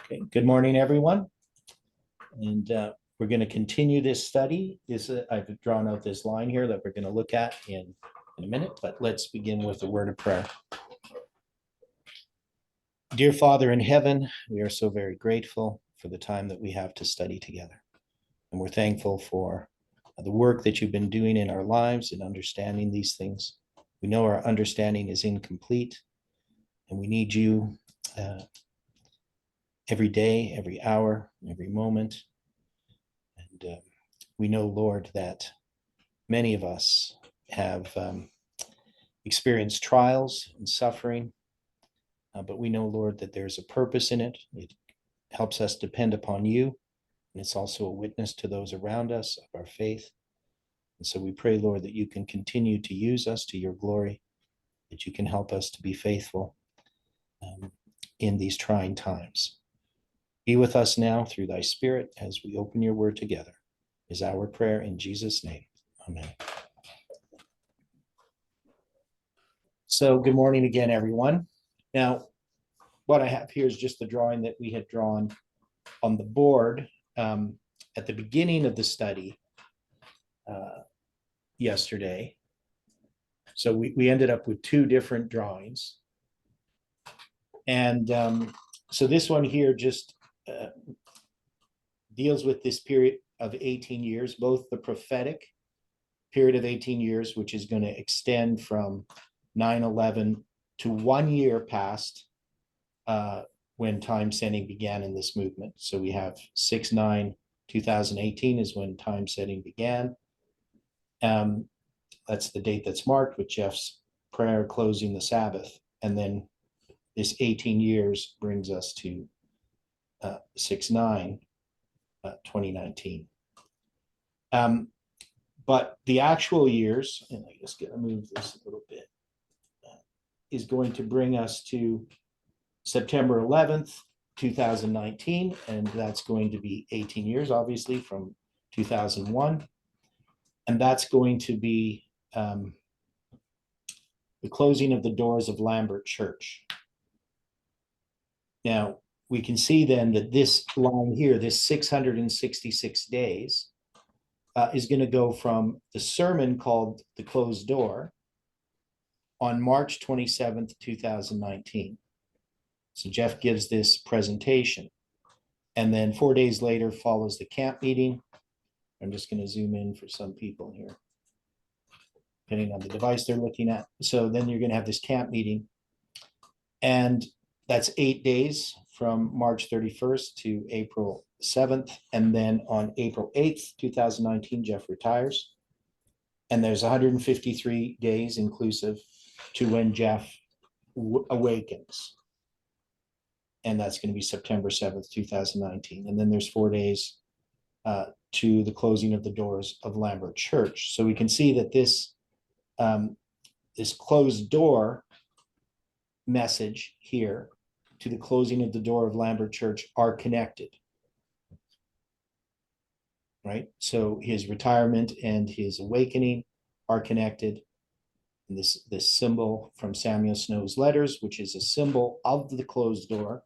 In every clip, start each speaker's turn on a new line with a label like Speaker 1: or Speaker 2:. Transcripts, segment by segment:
Speaker 1: Okay, good morning, everyone. And we're going to continue this study. I've drawn out this line here that we're going to look at in a minute, but let's begin with a word of prayer. Dear Father in heaven, we are so very grateful for the time that we have to study together. And we're thankful for the work that you've been doing in our lives in understanding these things. We know our understanding is incomplete, and we need you every day, every hour, every moment. And we know, Lord, that many of us have experienced trials and suffering, but we know, Lord, that there's a purpose in it. It helps us depend upon you, and it's also a witness to those around us of our faith. And so we pray, Lord, that you can continue to use us to your glory, that you can help us to be faithful in these trying times. Be with us now through thy Spirit as we open your word together, is our prayer in Jesus' name. Amen. So good morning again, everyone. Now, what I have here is just the drawing that we had drawn on the board at the beginning of the study yesterday. So we ended up with two different drawings. And so this one here just deals with this period of 18 years, both the prophetic period of 18 years, which is going to extend from 9/11 to 1 year past when time setting began in this movement. So we have 6/9/2018 is when time setting began. That's the date that's marked with Jeff's prayer closing the Sabbath. And then this 18 years brings us to 6/9/2019. But the actual years, and I just gotta move this a little bit, is going to bring us to September 11th, 2019, and that's going to be 18 years, obviously, from 2001. And that's going to be the closing of the doors of Lambert Church. Now, we can see then that this line here, this 666 days, is going to go from the sermon called The Closed Door on March 27th, 2019. So Jeff gives this presentation. And then 4 days later follows the camp meeting. I'm just going to zoom in for some people here, depending on the device they're looking at. So then you're going to have this camp meeting. And that's 8 days from March 31st to April 7th. And then on April 8th, 2019, Jeff retires. And there's 153 days inclusive to when Jeff awakens. And that's going to be September 7th, 2019. And then there's 4 days to the closing of the doors of Lambert Church. So we can see that this closed door message here to the closing of the door of Lambert Church are connected. Right? So his retirement and his awakening are connected. And this symbol from Samuel Snow's letters, which is a symbol of the closed door,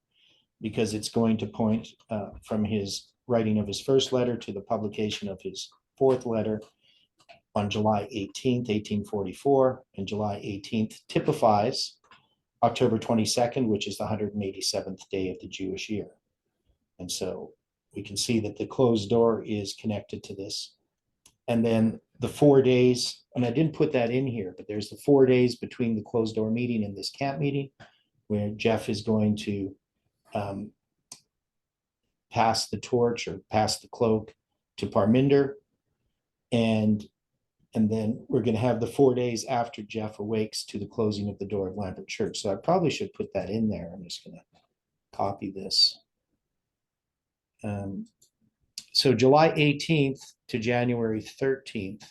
Speaker 1: because it's going to point from his writing of his first letter to the publication of his fourth letter on July 18th, 1844. And July 18th typifies October 22nd, which is the 187th day of the Jewish year. And so we can see that the closed door is connected to this. And then the 4 days, and I didn't put that in here, but there's the 4 days between the closed door meeting and this camp meeting, where Jeff is going to pass the torch or pass the cloak to Parminder. And then we're going to have the 4 days after Jeff awakes to the closing of the door of Lambert Church. So I probably should put that in there. I'm just going to copy this. So July 18th to January 13th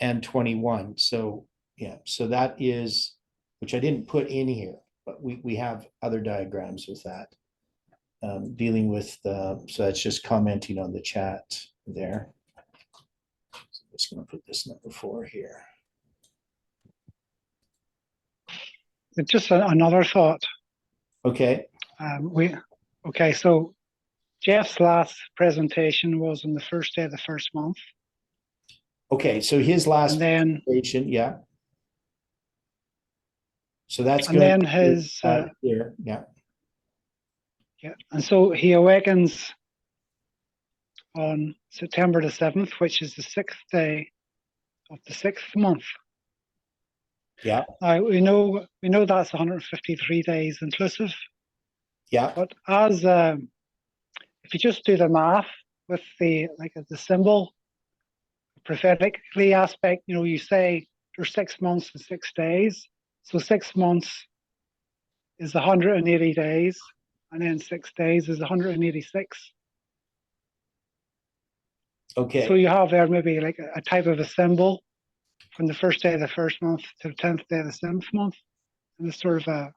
Speaker 1: and 21. So yeah, so that is, which I didn't put in here, but we have other diagrams with that. Dealing with so that's just commenting on the chat there. So I'm just going to put this number 4 here.
Speaker 2: Just another thought.
Speaker 1: Okay.
Speaker 2: Okay, so Jeff's last presentation was on the first day of the first month,
Speaker 1: Okay, so his last
Speaker 2: and then
Speaker 1: presentation, yeah. So that's
Speaker 2: and
Speaker 1: going
Speaker 2: then
Speaker 1: to
Speaker 2: his
Speaker 1: here, yeah.
Speaker 2: yeah, and so he awakens on September the 7th, which is the sixth day of the sixth month.
Speaker 1: Yeah,
Speaker 2: Now we know that's 153 days inclusive,
Speaker 1: yeah,
Speaker 2: but as if you just do the math with the symbol prophetically aspect, you say there's 6 months and 6 days. So 6 months is 180 days, and then 6 days is 186. So
Speaker 1: okay.
Speaker 2: you have there maybe like a type of a symbol from the first day of the first month to the 10th day of the seventh month. And there's sort of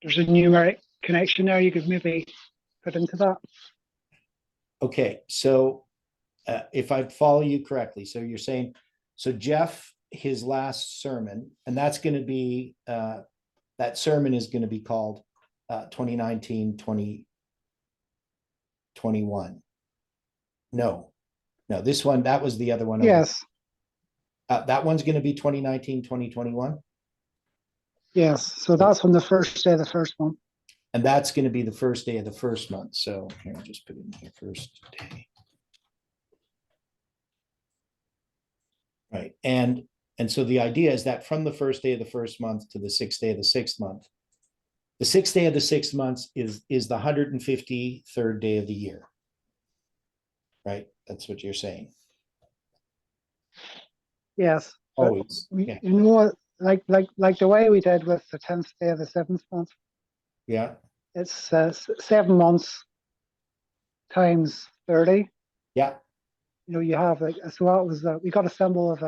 Speaker 2: there's a numeric connection there you could maybe put into that.
Speaker 1: Okay, so if I follow you correctly, so you're saying, so Jeff, his last sermon, and that's going to be, that sermon is going to be called 2019, 2021. No, this one, that was the other one.
Speaker 2: Yes,
Speaker 1: That one's going to be 2019, 2021.
Speaker 2: yes. So that's on the first day of the first month.
Speaker 1: And that's going to be the first day of the first month. So here, I'll just put it in here, first day. Right. And so the idea is that from the first day of the first month to the sixth day of the sixth month, the sixth day of the sixth month is the 153rd day of the year. Right? That's what you're saying.
Speaker 2: Yes.
Speaker 1: Always. Yeah.
Speaker 2: You know what? Like the way we did with the 10th day of the seventh month,
Speaker 1: Yeah.
Speaker 2: it's 7 months times 30.
Speaker 1: Yeah.
Speaker 2: You have so that was we got a symbol of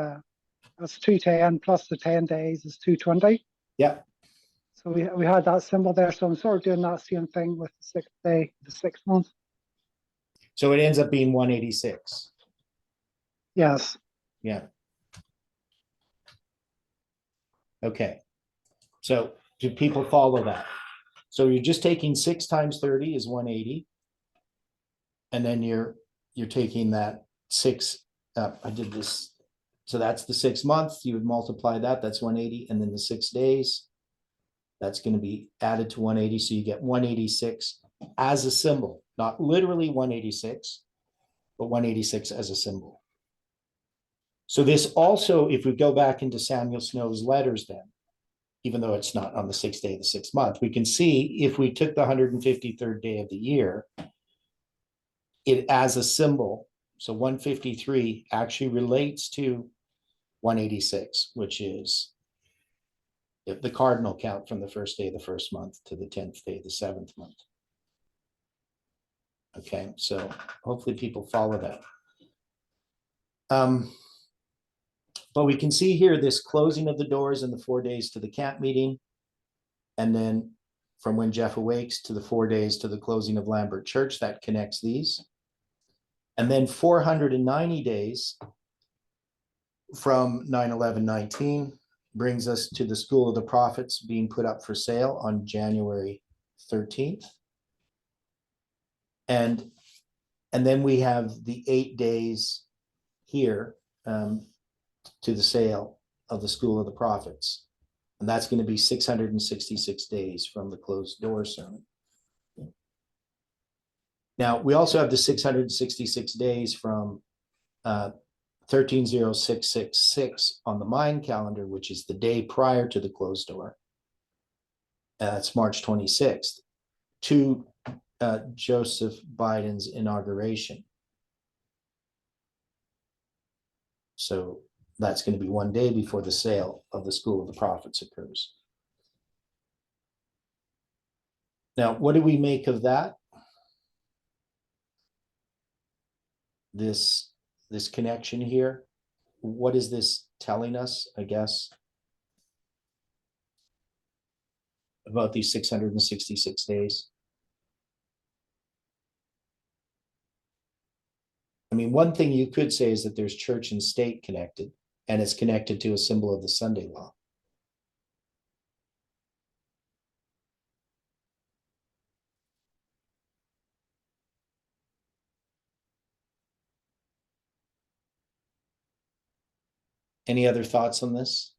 Speaker 2: that's 210 plus the 10 days is 220.
Speaker 1: Yeah.
Speaker 2: So we had that symbol there. So I'm sort of doing that same thing with the sixth day, the sixth month.
Speaker 1: So it ends up being 186.
Speaker 2: Yes.
Speaker 1: Yeah. Okay. So do people follow that? So you're just taking 6 times 30 is 180. And then you're taking that 6, I did this. So that's the 6 months. You would multiply that. That's 180. And then the 6 days, that's going to be added to 180. So you get 186 as a symbol, not literally 186, but 186 as a symbol. So this also, if we go back into Samuel Snow's letters, then, even though it's not on the 6th day of the 6th month, we can see if we took the 153rd day of the year, it as a symbol. So 153 actually relates to 186, which is the cardinal count from the first day of the first month to the 10th day of the seventh month. Okay, so hopefully people follow that. But we can see here this closing of the doors in the 4 days to the camp meeting. And then from when Jeff awakes to the 4 days to the closing of Lambert Church, that connects these. And then 490 days from 9/11/19 brings us to the School of the Prophets being put up for sale on January 13th. And then we have the 8 days here to the sale of the School of the Prophets. And that's going to be 666 days from the closed door sermon. Now, we also have the 666 days from 130666 on the Mayan calendar, which is the day prior to the closed door. It's March 26th, to Joseph Biden's inauguration. So that's going to be 1 day before the sale of the School of the Prophets occurs. Now, what do we make of that? This connection here. What is this telling us, I guess, about these 666 days? I mean, one thing you could say is that there's church and state connected, and it's connected to a symbol of the Sunday law. Any other thoughts on this?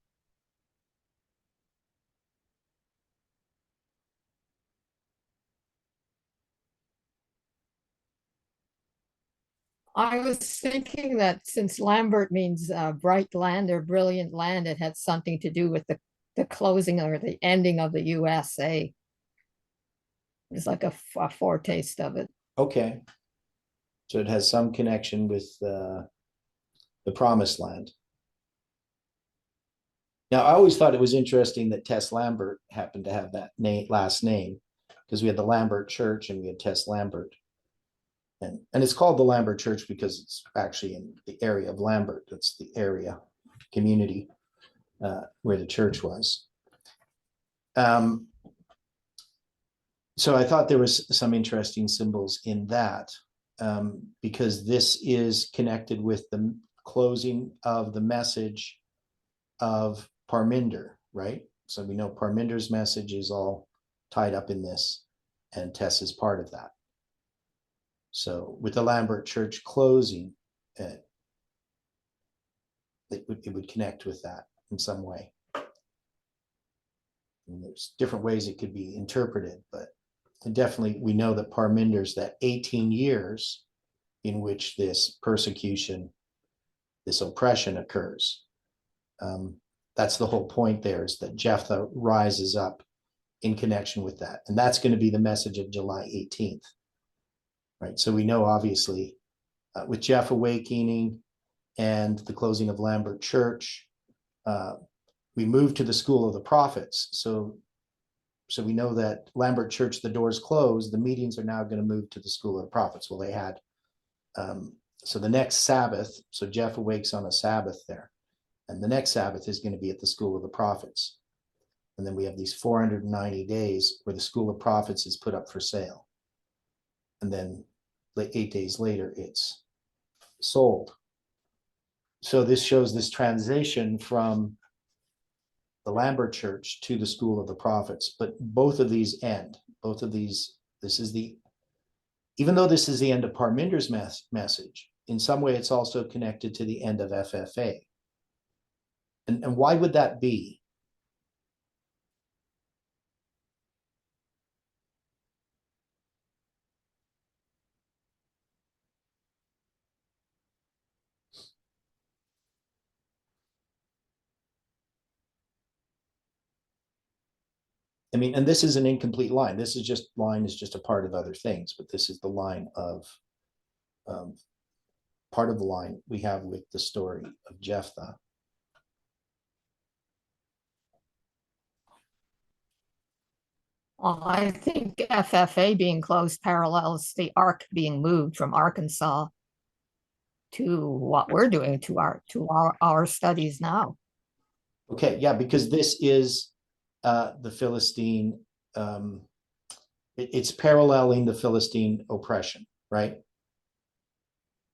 Speaker 3: I was thinking that since Lambert means bright land or brilliant land, it had something to do with the closing or the ending of the USA. It's like a foretaste of it.
Speaker 1: Okay. So it has some connection with the promised land. Now, I always thought it was interesting that Tess Lambert happened to have that last name, because we had the Lambert Church and we had Tess Lambert. And it's called the Lambert Church because it's actually in the area of Lambert. That's the area community where the church was. So I thought there was some interesting symbols in that, because this is connected with the closing of the message of Parminder, right? So we know Parminder's message is all tied up in this, and Tess is part of that. So with the Lambert Church closing, it would connect with that in some way. And there's different ways it could be interpreted, but definitely we know that Parminder's that 18 years in which this persecution, this oppression occurs. That's the whole point there, is that Jephthah rises up in connection with that. And that's going to be the message of July 18th. Right. So we know, obviously, with Jeff awakening and the closing of Lambert Church, we moved to the School of the Prophets. So we know that Lambert Church, the doors closed, the meetings are now going to move to the School of the Prophets. Well, they had, so the next Sabbath, so Jeff awakes on a Sabbath there. And the next Sabbath is going to be at the School of the Prophets. And then we have these 490 days where the School of Prophets is put up for sale. And then 8 days later, it's sold. So this shows this transition from the Lambert Church to the School of the Prophets. But both of these end. Both of these, this is the, even though this is the end of Parminder's message, in some way it's also connected to the end of FFA. And why would that be? I mean, and this is an incomplete line. This is just, line is just a part of other things, but this is the line of, part of the line we have with the story of Jephthah.
Speaker 3: Well, I think FFA being closed parallels the arc being moved from Arkansas to what we're doing to our studies now.
Speaker 1: Okay, yeah, because this is the Philistine, it's paralleling the Philistine oppression, right?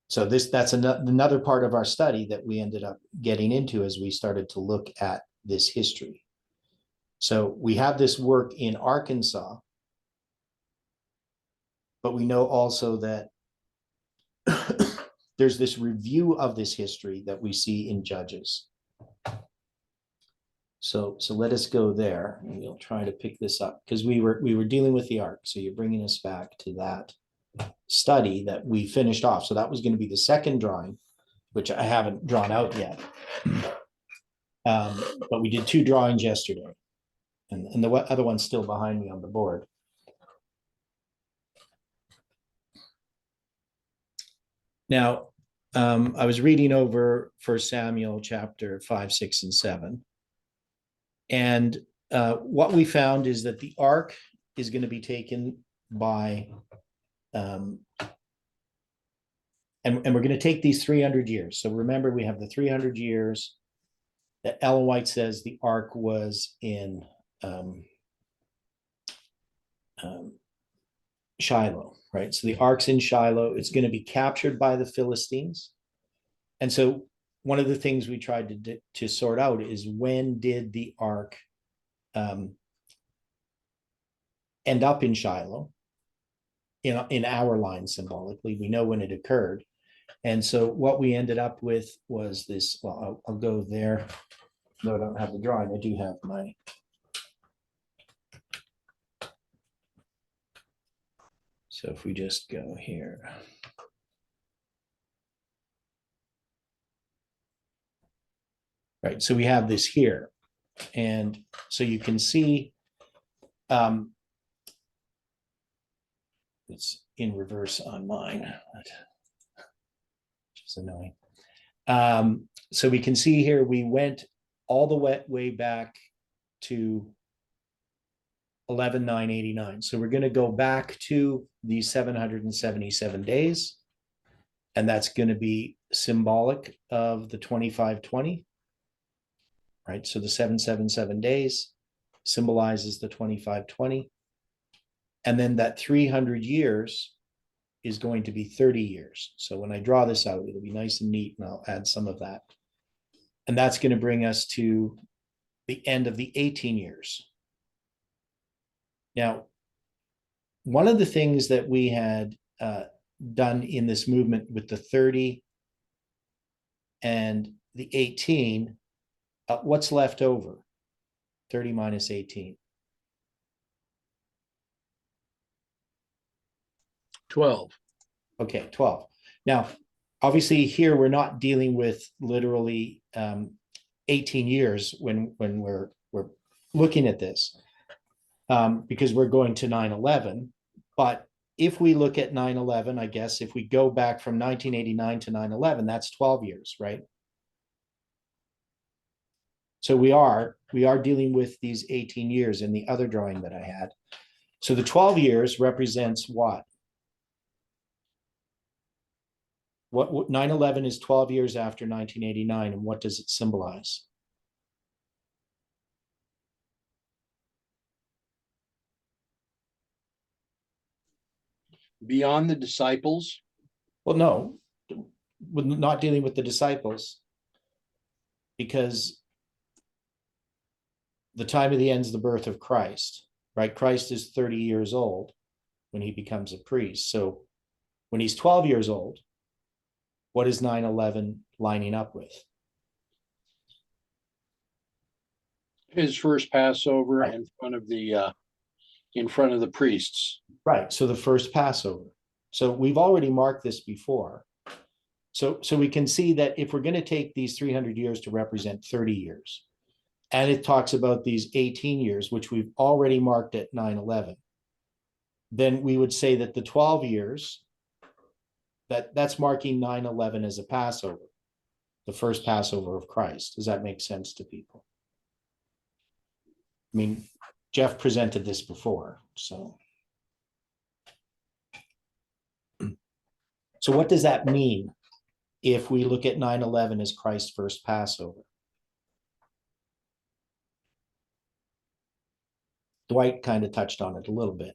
Speaker 1: So that's another part of our study that we ended up getting into as we started to look at this history. So we have this work in Arkansas, but we know also that there's this review of this history that we see in Judges. So let us go there, and we'll try to pick this up, because we were dealing with the ark. So you're bringing us back to that study that we finished off. So that was going to be the second drawing, which I haven't drawn out yet. But we did 2 drawings yesterday, and the other one's still behind me on the board. Now, I was reading over 1 Samuel chapter 5, 6, and 7. And what we found is that the ark is going to be taken by, and we're going to take these 300 years. So remember, we have the 300 years that Ellen White says the ark was in Shiloh, right? So the ark's in Shiloh. It's going to be captured by the Philistines. And so one of the things we tried to sort out is, when did the ark end up in Shiloh? In our line, symbolically, we know when it occurred. And so what we ended up with was this, well, I'll go there. No, I don't have the drawing. I do have my. So if we just go here. Right, so we have this here. And so you can see it's in reverse on mine, which is annoying. So we can see here, we went all the way back to 11,989. So we're going to go back to the 777 days. And that's going to be symbolic of the 2520. Right, so the 777 days symbolizes the 2520. And then that 300 years is going to be 30 years. So when I draw this out, it'll be nice and neat, and I'll add some of that. And that's going to bring us to the end of the 18 years. Now, one of the things that we had done in this movement with the 30 and the 18, what's left over? 30 minus 18.
Speaker 4: 12.
Speaker 1: Okay, 12. Now, obviously here we're not dealing with literally 18 years when we're looking at this, because we're going to 9/11. But if we look at 9/11, I guess if we go back from 1989 to 9/11, that's 12 years, right? So we are dealing with these 18 years in the other drawing that I had. So the 12 years represents what? What 9/11 is 12 years after 1989, and what does it symbolize?
Speaker 4: Beyond the disciples.
Speaker 1: Well, no, we're not dealing with the disciples, because the time of the end is the birth of Christ, right? Christ is 30 years old when he becomes a priest. So when he's 12 years old, what is 9/11 lining up with?
Speaker 4: His first Passover
Speaker 1: Right.
Speaker 4: in front of the priests.
Speaker 1: Right, so the first Passover. So we've already marked this before. So we can see that if we're going to take these 300 years to represent 30 years, and it talks about these 18 years, which we've already marked at 9/11, then we would say that the 12 years, that's marking 9/11 as a Passover, the first Passover of Christ. Does that make sense to people? I mean, Jeff presented this before, so. So what does that mean if we look at 9/11 as Christ's first Passover? Dwight kind of touched on it a little bit.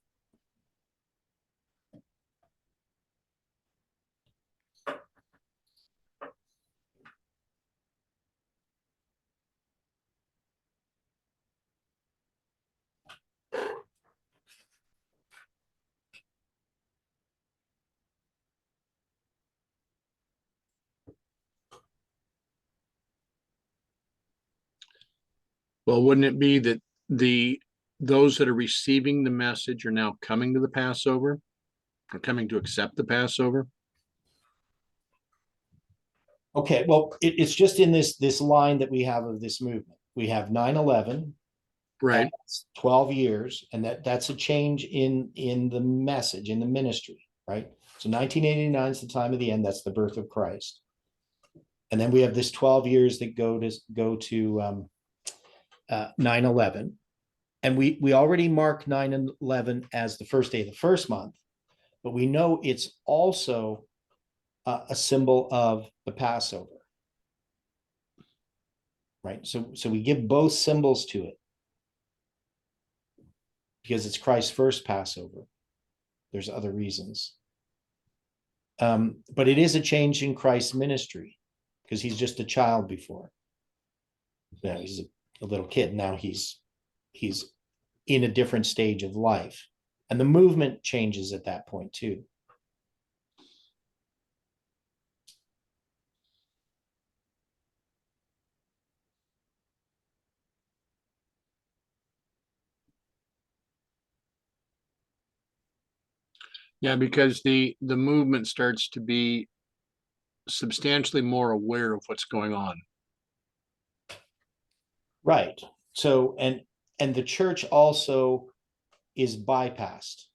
Speaker 4: Well, wouldn't it be that those that are receiving the message are now coming to the Passover, or coming to accept the Passover?
Speaker 1: Okay, well, it's just in this line that we have of this movement. We have 9/11,
Speaker 4: Right.
Speaker 1: 12 years, and that's a change in the message, in the ministry, right? So 1989 is the time of the end. That's the birth of Christ. And then we have this 12 years that go to 9/11. And we already marked 9/11 as the first day of the first month, but we know it's also a symbol of the Passover, right? So we give both symbols to it because it's Christ's first Passover. There's other reasons. But it is a change in Christ's ministry, because he's just a child before. Yeah, he's a little kid. Now he's in a different stage of life. And the movement changes at that point too.
Speaker 4: Yeah, because the movement starts to be substantially more aware of what's going on.
Speaker 1: Right. So, and the church also is bypassed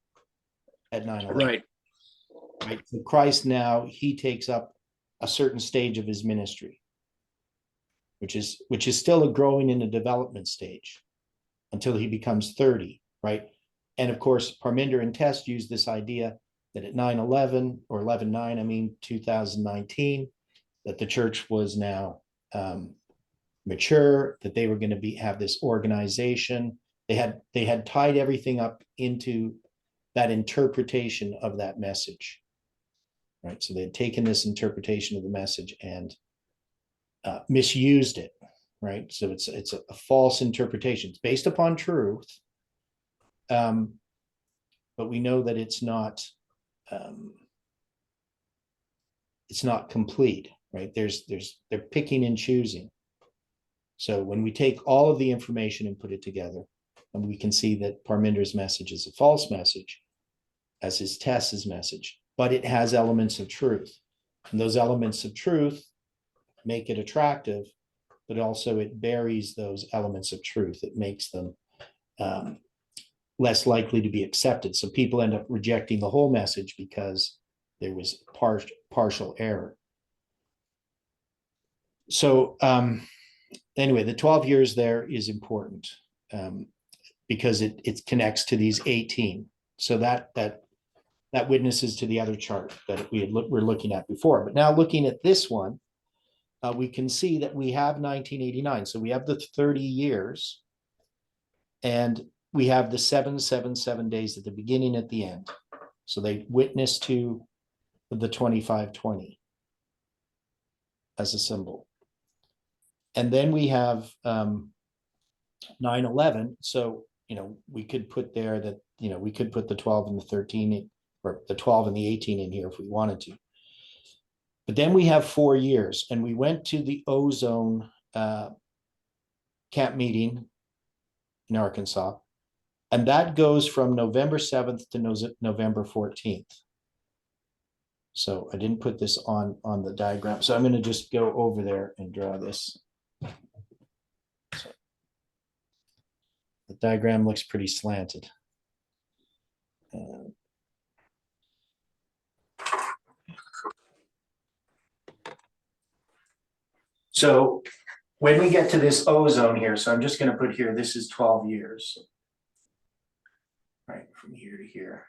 Speaker 1: at 9/11.
Speaker 4: Right.
Speaker 1: Right. So Christ now, he takes up a certain stage of his ministry, which is still a growing in a development stage until he becomes 30, right? And of course, Parminder and Test use this idea that at 9/11 or 11/9, I mean 2019, that the church was now mature, that they were going to have this organization. They had tied everything up into that interpretation of that message, right? So they had taken this interpretation of the message and misused it, right? So it's a false interpretation. It's based upon truth, but we know that it's not complete, right? They're picking and choosing. So when we take all of the information and put it together, and we can see that Parminder's message is a false message, as is Tess's message, but it has elements of truth. And those elements of truth make it attractive, but also it buries those elements of truth. It makes them less likely to be accepted. So people end up rejecting the whole message because there was partial error. So anyway, the 12 years there is important because it connects to these 18. So that witnesses to the other chart that we're looking at before. But now looking at this one, we can see that we have 1989. So we have the 30 years, and we have the 777 days at the beginning, at the end. So they witness to the 2520 as a symbol. And then we have 9/11. So, we could put there that, we could put the 12 and the 13, or the 12 and the 18 in here if we wanted to. But then we have 4 years, and we went to the ozone camp meeting in Arkansas, and that goes from November 7th to November 14th. So I didn't put this on the diagram, so I'm going to just go over there and draw this. So the diagram looks pretty slanted. So when we get to this ozone here, so I'm just going to put here, this is 12 years. Right, from here to here.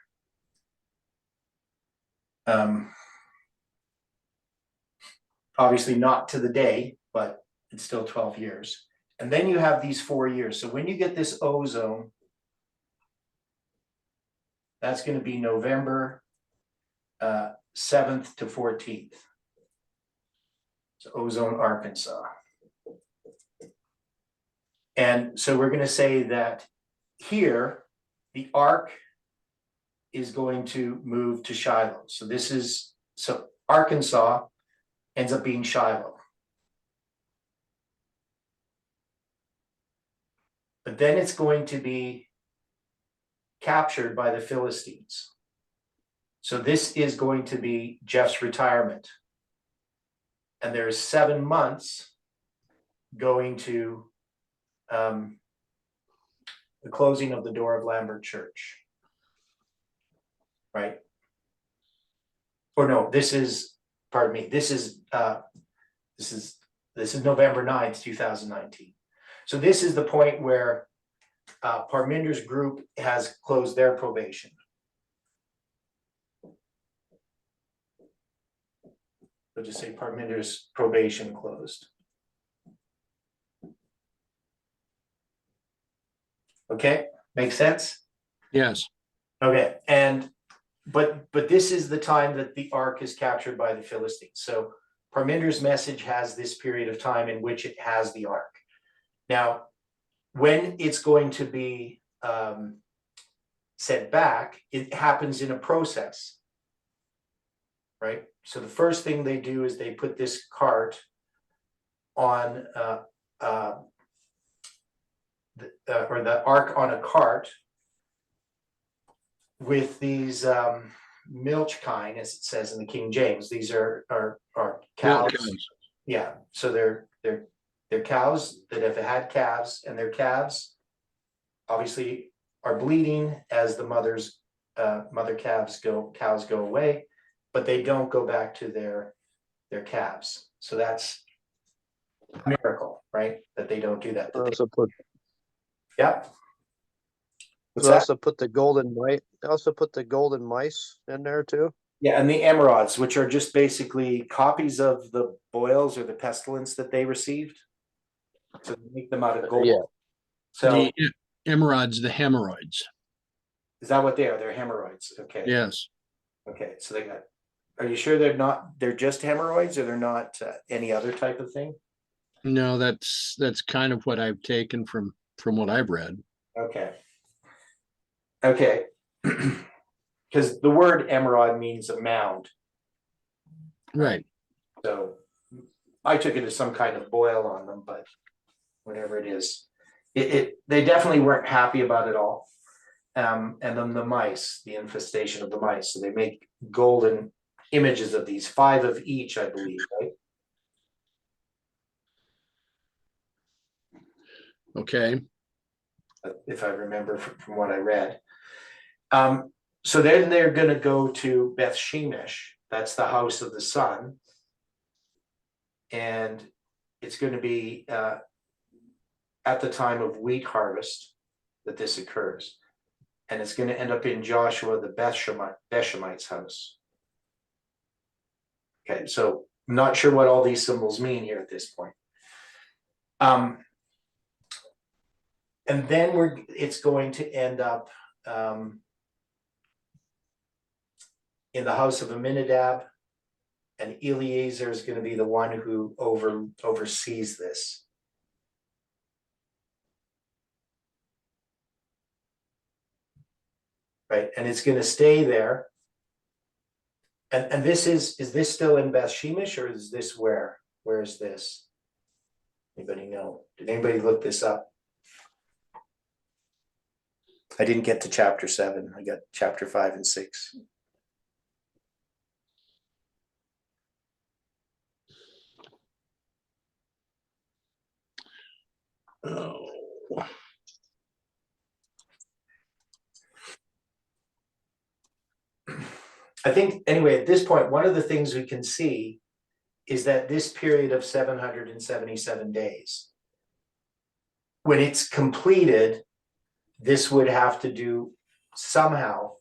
Speaker 1: Obviously not to the day, but it's still 12 years. And then you have these 4 years. So when you get this ozone, that's going to be November 7th to 14th. So ozone, Arkansas. And so we're going to say that here, the ark is going to move to Shiloh. So Arkansas ends up being Shiloh. But then it's going to be captured by the Philistines. So this is going to be Jeff's retirement. And there's 7 months going to the closing of the door of Lambert Church. Right? Or no, this is November 9th, 2019. So this is the point where Parminder's group has closed their probation. We'll just say Parminder's probation closed. Okay, makes sense?
Speaker 4: Yes.
Speaker 1: Okay, but this is the time that the ark is captured by the Philistines. So Parminder's message has this period of time in which it has the ark. Now, when it's going to be sent back, it happens in a process, right? So the first thing they do is they put this cart on or the ark on a cart with these milch kine, as it says in the King James. These are
Speaker 4: Milk
Speaker 1: cows.
Speaker 4: cows.
Speaker 1: Yeah, so they're cows that have had calves, and their calves obviously are bleeding as the mother cows go away, but they don't go back to their calves. So that's a miracle, right? That they don't do that.
Speaker 5: Also put,
Speaker 1: Yeah. What's
Speaker 5: we
Speaker 1: that?
Speaker 5: also put the golden mice, also put the golden mice in there too.
Speaker 1: Yeah, and the emerods, which are just basically copies of the boils or the pestilence that they received. So they make them out of gold.
Speaker 5: Yeah.
Speaker 1: So
Speaker 4: The emerods, the hemorrhoids.
Speaker 1: is that what they are? They're hemorrhoids. Okay.
Speaker 4: Yes.
Speaker 1: Okay, so they got, are you sure they're just hemorrhoids, or they're not any other type of thing?
Speaker 4: No, that's kind of what I've taken from what I've read.
Speaker 1: Okay. Okay. Because the word emerald means a mound.
Speaker 4: Right.
Speaker 1: So I took it as some kind of boil on them, but whatever it is, they definitely weren't happy about it all. And then the mice, the infestation of the mice. So they make golden images of these, 5 of each, I believe, right?
Speaker 4: Okay.
Speaker 1: If I remember from what I read. So then they're going to go to Beth Shemesh. That's the house of the sun. And it's going to be at the time of wheat harvest that this occurs. And it's going to end up in Joshua the Beth-Shemite's house. Okay, so I'm not sure what all these symbols mean here at this point. And then it's going to end up in the house of Aminadab, and Eliezer is going to be the one who oversees this. Right, and it's going to stay there. And this is this still in Beth Shemesh, or is this where? Where is this? Anybody know? Did anybody look this up? I didn't get to chapter 7. I got chapter 5 and 6.
Speaker 4: Oh.
Speaker 1: I think, anyway, at this point, one of the things we can see is that this period of 777 days, when it's completed, this would have to do somehow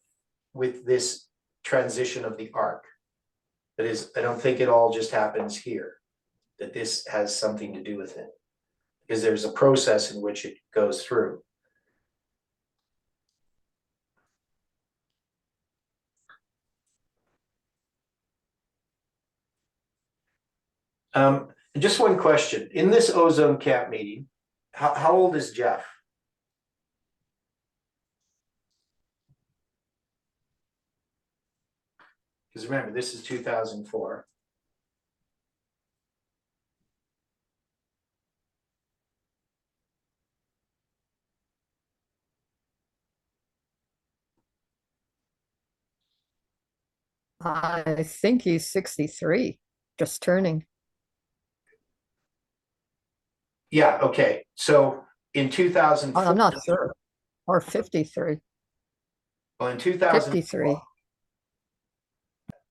Speaker 1: with this transition of the ark. That is, I don't think it all just happens here, that this has something to do with it, because there's a process in which it goes through. Just one question. In this ozone camp meeting, how old is Jeff? Because remember, this is 2004.
Speaker 3: I think he's 63, just turning.
Speaker 1: Yeah, okay. So in 2004,
Speaker 3: I'm not sure. Or 53.
Speaker 1: well, in 2004,
Speaker 3: 53.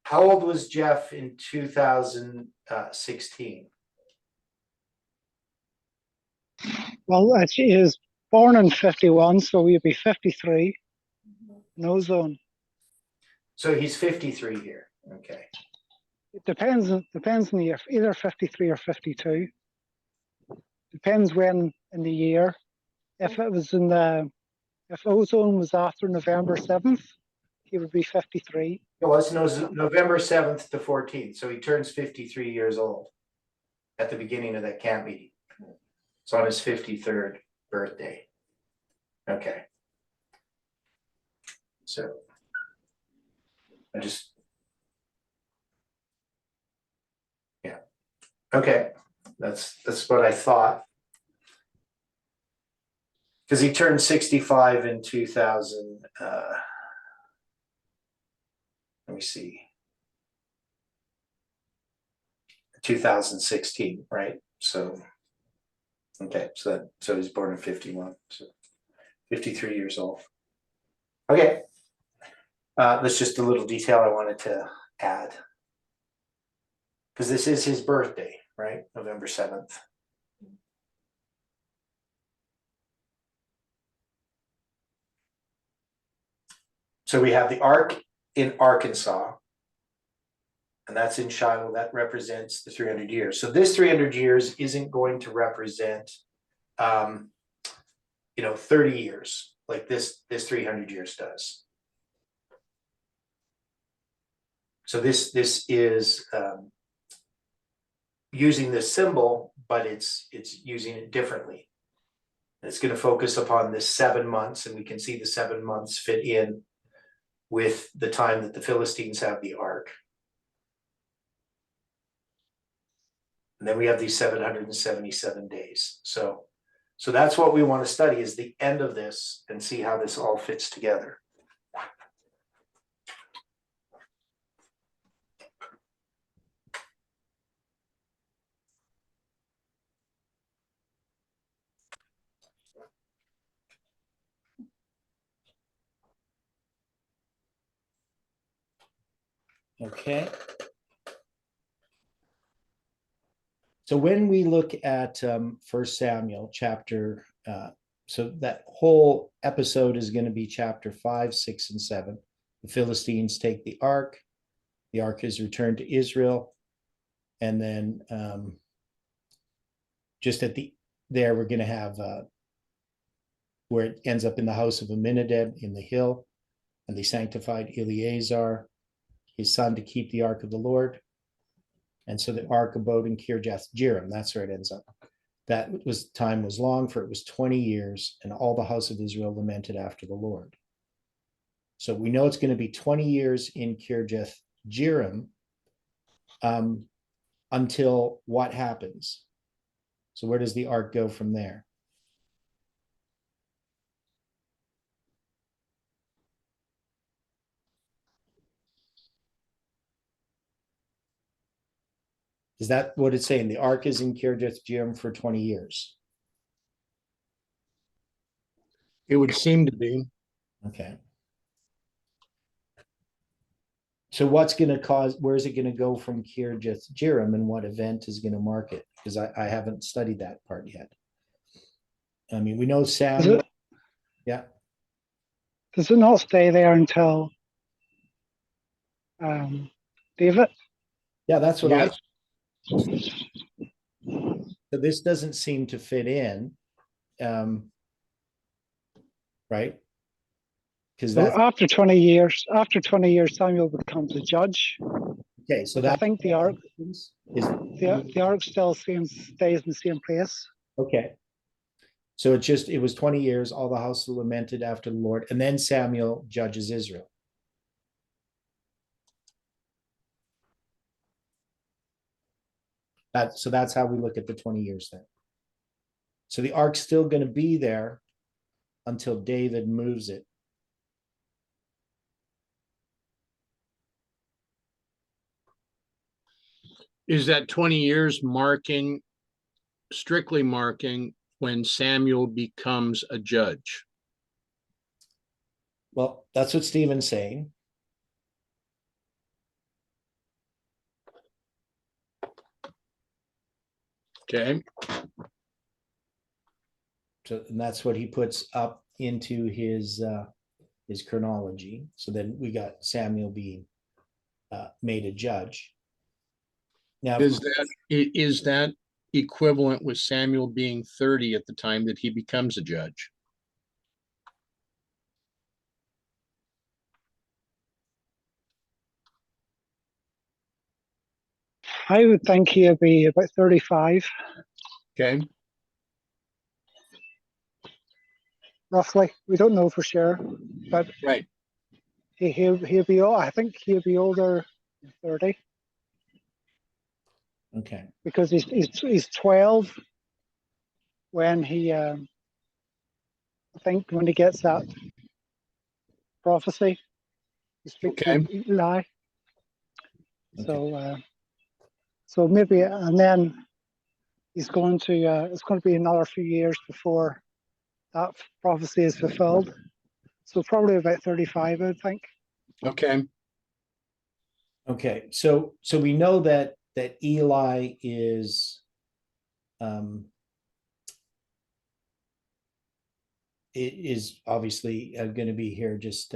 Speaker 1: how old was Jeff in 2016?
Speaker 2: Well, he is born in 51, so he'd be 53. No zone.
Speaker 1: So he's 53 here. Okay.
Speaker 2: It depends on the year, either 53 or 52. Depends when in the year. If ozone was after November 7th, he would be 53.
Speaker 1: Well, it's November 7th to 14th. So he turns 53 years old at the beginning of that camp meeting. It's on his 53rd birthday. Okay. So yeah. Okay. That's what I thought. Because he turned 65 in 2000. let me see. 2016, right? So, okay, so he's born in 51, so 53 years old. Okay. That's just a little detail I wanted to add. Because this is his birthday, right? November 7th. So we have the ark in Arkansas, and that's in Shiloh. That represents the 300 years. So this 300 years isn't going to represent, 30 years like this 300 years does. So this is using this symbol, but it's using it differently. It's going to focus upon this 7 months, and we can see the 7 months fit in with the time that the Philistines have the ark. And then we have these 777 days. So that's what we want to study, is the end of this and see how this all fits together. Okay. So when we look at 1 Samuel chapter, so that whole episode is going to be chapter 5, 6, and 7. The Philistines take the ark is returned to Israel, and then just there we're going to have where it ends up in the house of Aminadab in the hill, and they sanctified Eleazar, his son, to keep the ark of the Lord. And so the ark abode in Kirjath Jearim. That's where it ends up. Time was long, for it was 20 years, and all the house of Israel lamented after the Lord. So we know it's going to be 20 years in Kirjath Jearim until what happens? So where does the ark go from there? Is that what it's saying? The ark is in Kirjath Jearim for 20 years.
Speaker 4: It would seem to be.
Speaker 1: Okay. So what's going to cause, where is it going to go from Kirjath Jearim, and what event is going to mark it? Because I haven't studied that part yet. I mean, we know Samuel. Yeah.
Speaker 2: Does it not stay there until David?
Speaker 1: Yeah, that's what
Speaker 4: Yes.
Speaker 1: So this doesn't seem to fit in. Right? Because
Speaker 2: So
Speaker 1: that's
Speaker 2: after 20 years, Samuel becomes a judge.
Speaker 1: okay. So
Speaker 2: I
Speaker 1: that
Speaker 2: think the ark
Speaker 1: is
Speaker 2: the ark still stays in the same place.
Speaker 1: okay. So it was 20 years, all the house lamented after the Lord, and then Samuel judges Israel. So that's how we look at the 20 years then. So the ark's still going to be there until David moves it.
Speaker 4: Is that 20 years strictly marking when Samuel becomes a judge?
Speaker 1: Well, that's what Stephen's saying.
Speaker 4: Okay.
Speaker 1: So, and that's what he puts up into his chronology. So then we got Samuel being made a judge. Now,
Speaker 4: Is that equivalent with Samuel being 30 at the time that he becomes a judge?
Speaker 2: I would think he'd be about 35,
Speaker 4: Okay.
Speaker 2: roughly. We don't know for sure, but
Speaker 4: Right.
Speaker 2: he'll be. I think he'll be older than 30
Speaker 1: okay.
Speaker 2: because he's 12 when he. I think when he gets that prophecy, he speaks
Speaker 4: Okay.
Speaker 2: to Eli. So maybe, and then he's going to, it's going to be another few years before that prophecy is fulfilled. So probably about 35, I would think.
Speaker 4: Okay,
Speaker 1: Okay, so we know that Eli is it is obviously going to be here just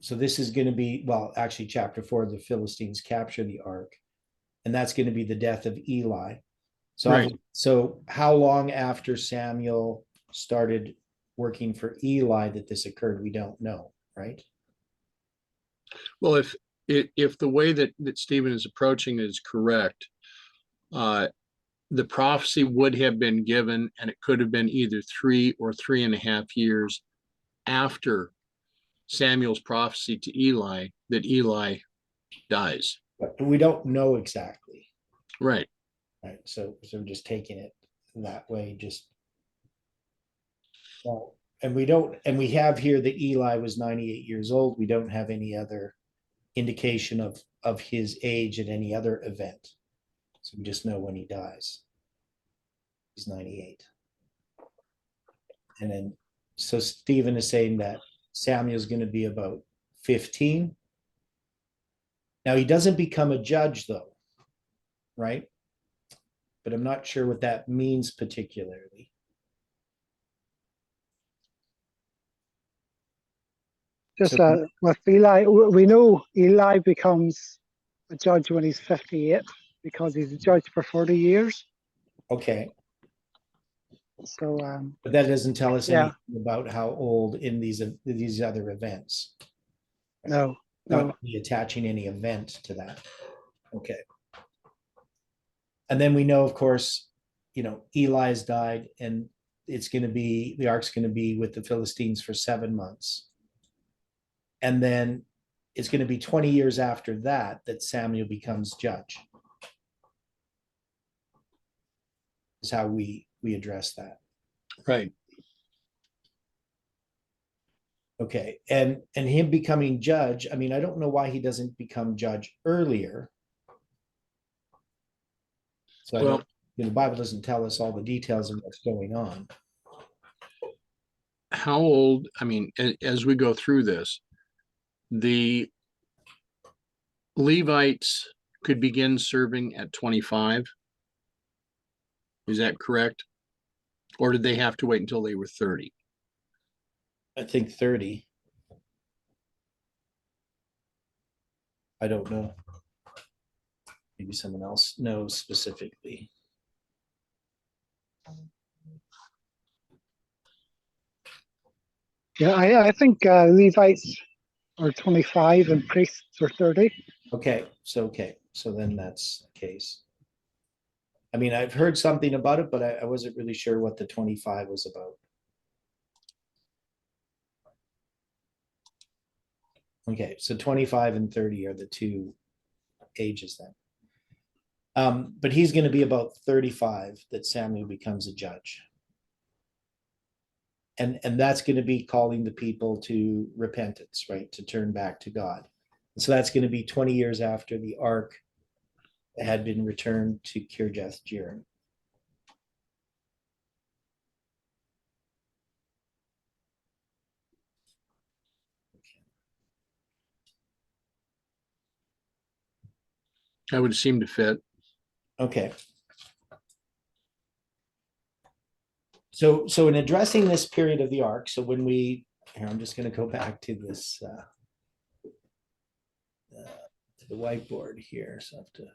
Speaker 1: so this is going to be, well, actually chapter 4, the Philistines capture the ark, and that's going to be the death of Eli. So
Speaker 4: Right.
Speaker 1: so how long after Samuel started working for Eli that this occurred, we don't know, right?
Speaker 4: well, if the way that Stephen is approaching it is correct, the prophecy would have been given, and it could have been either 3 or 3.5 years after Samuel's prophecy to Eli that Eli dies.
Speaker 1: But we don't know exactly,
Speaker 4: Right.
Speaker 1: right? So we're just taking it that way, just well, and we don't, and we have here that Eli was 98 years old. We don't have any other indication of his age at any other event. So we just know when he dies. He's 98. And then, so Stephen is saying that Samuel's going to be about 15. Now, he doesn't become a judge, though, right? But I'm not sure what that means particularly.
Speaker 2: Just
Speaker 1: So-
Speaker 2: with Eli, we know Eli becomes a judge when he's 58 because he's a judge for 40 years.
Speaker 1: Okay,
Speaker 2: So,
Speaker 1: but that doesn't tell us
Speaker 2: Yeah.
Speaker 1: anything about how old in these other events.
Speaker 2: no.
Speaker 1: Not be attaching any event to that. Okay. And then we know, of course, Eli's died, and it's going to be, the ark's going to be with the Philistines for 7 months. And then it's going to be 20 years after that Samuel becomes judge. Is how we address that.
Speaker 4: Right.
Speaker 1: Okay. And him becoming judge, I mean, I don't know why he doesn't become judge earlier. So
Speaker 4: Well,
Speaker 1: the Bible doesn't tell us all the details of what's going on.
Speaker 4: how old, I mean, as we go through this, the Levites could begin serving at 25. Is that correct? Or did they have to wait until they were 30?
Speaker 1: I think 30. I don't know. Maybe someone else knows specifically.
Speaker 2: Yeah, I think Levites are 25 and priests are 30.
Speaker 1: Okay, so then that's the case. I mean, I've heard something about it, but I wasn't really sure what the 25 was about. Okay, so 25 and 30 are the two ages then. But he's going to be about 35 that Samuel becomes a judge. And that's going to be calling the people to repentance, right? To turn back to God. And so that's going to be 20 years after the ark had been returned to Kirjath Jearim.
Speaker 4: That would seem to fit.
Speaker 1: Okay. So in addressing this period of the ark, so when here, I'm just going to go back to this to the whiteboard here. So I have to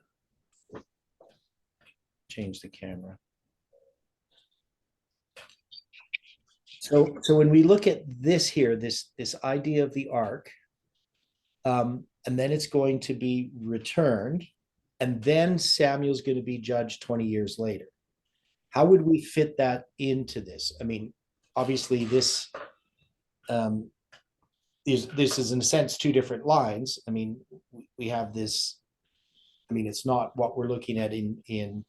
Speaker 1: change the camera. So when we look at this here, this idea of the ark, and then it's going to be returned, and then Samuel's going to be judged 20 years later. How would we fit that into this? I mean, obviously this is in a sense two different lines. I mean, we have this, I mean, it's not what we're looking at in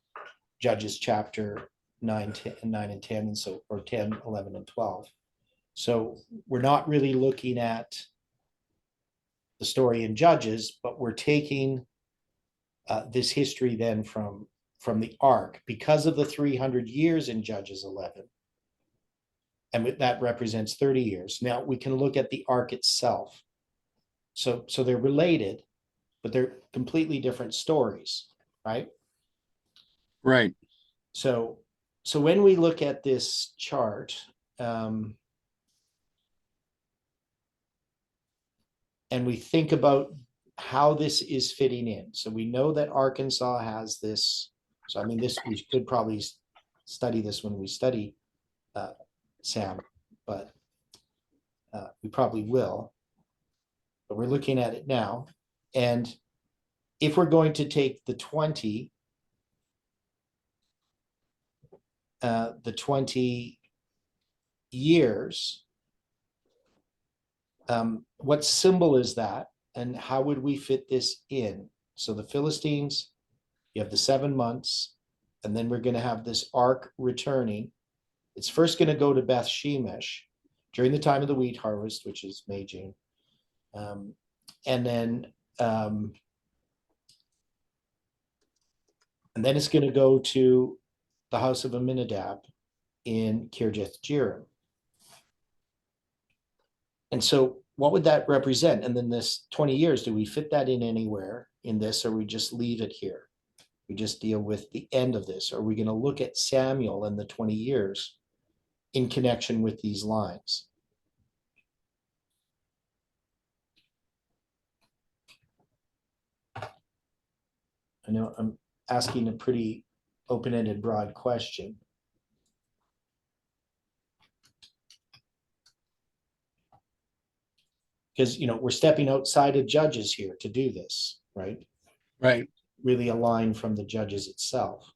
Speaker 1: Judges chapter 9 and 10 and so, or 10, 11 and 12. So we're not really looking at the story in Judges, but we're taking this history then from the ark because of the 300 years in Judges 11. And that represents 30 years. Now we can look at the ark itself. So they're related, but they're completely different stories, right?
Speaker 4: Right.
Speaker 1: So when we look at this chart, and we think about how this is fitting in. So we know that Arkansas has this. So I mean, we could probably study this when we study Sam, but we probably will. But we're looking at it now. And if we're going to take the 20 years, what symbol is that? And how would we fit this in? So the Philistines, you have the 7 months, and then we're going to have this ark returning. It's first going to go to Beth Shemesh during the time of the wheat harvest, which is May, June. And then it's going to go to the house of Aminadab in Kirjath Jearim. And so what would that represent? And then this 20 years, do we fit that in anywhere in this, or we just leave it here? We just deal with the end of this. Are we going to look at Samuel and the 20 years in connection with these lines? I know I'm asking a pretty open-ended, broad question. Because, we're stepping outside of Judges here to do this, right?
Speaker 4: Right.
Speaker 1: Really a line from the Judges itself.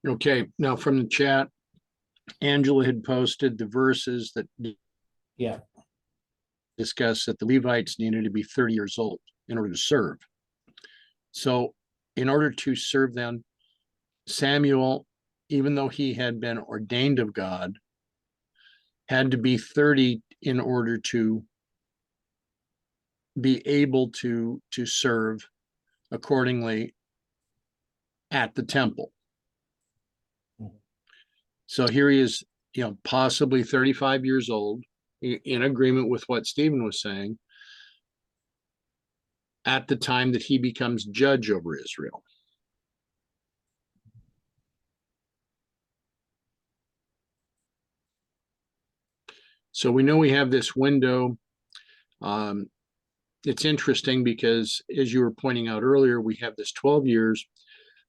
Speaker 4: Okay, now from the chat, Angela had posted the verses that
Speaker 1: Yeah.
Speaker 4: discuss that the Levites needed to be 30 years old in order to serve. So in order to serve them, Samuel, even though he had been ordained of God, had to be 30 in order to be able to serve accordingly at the temple. So here he is, possibly 35 years old, in agreement with what Stephen was saying, at the time that he becomes judge over Israel. So we know we have this window. It's interesting because, as you were pointing out earlier, we have this 12 years,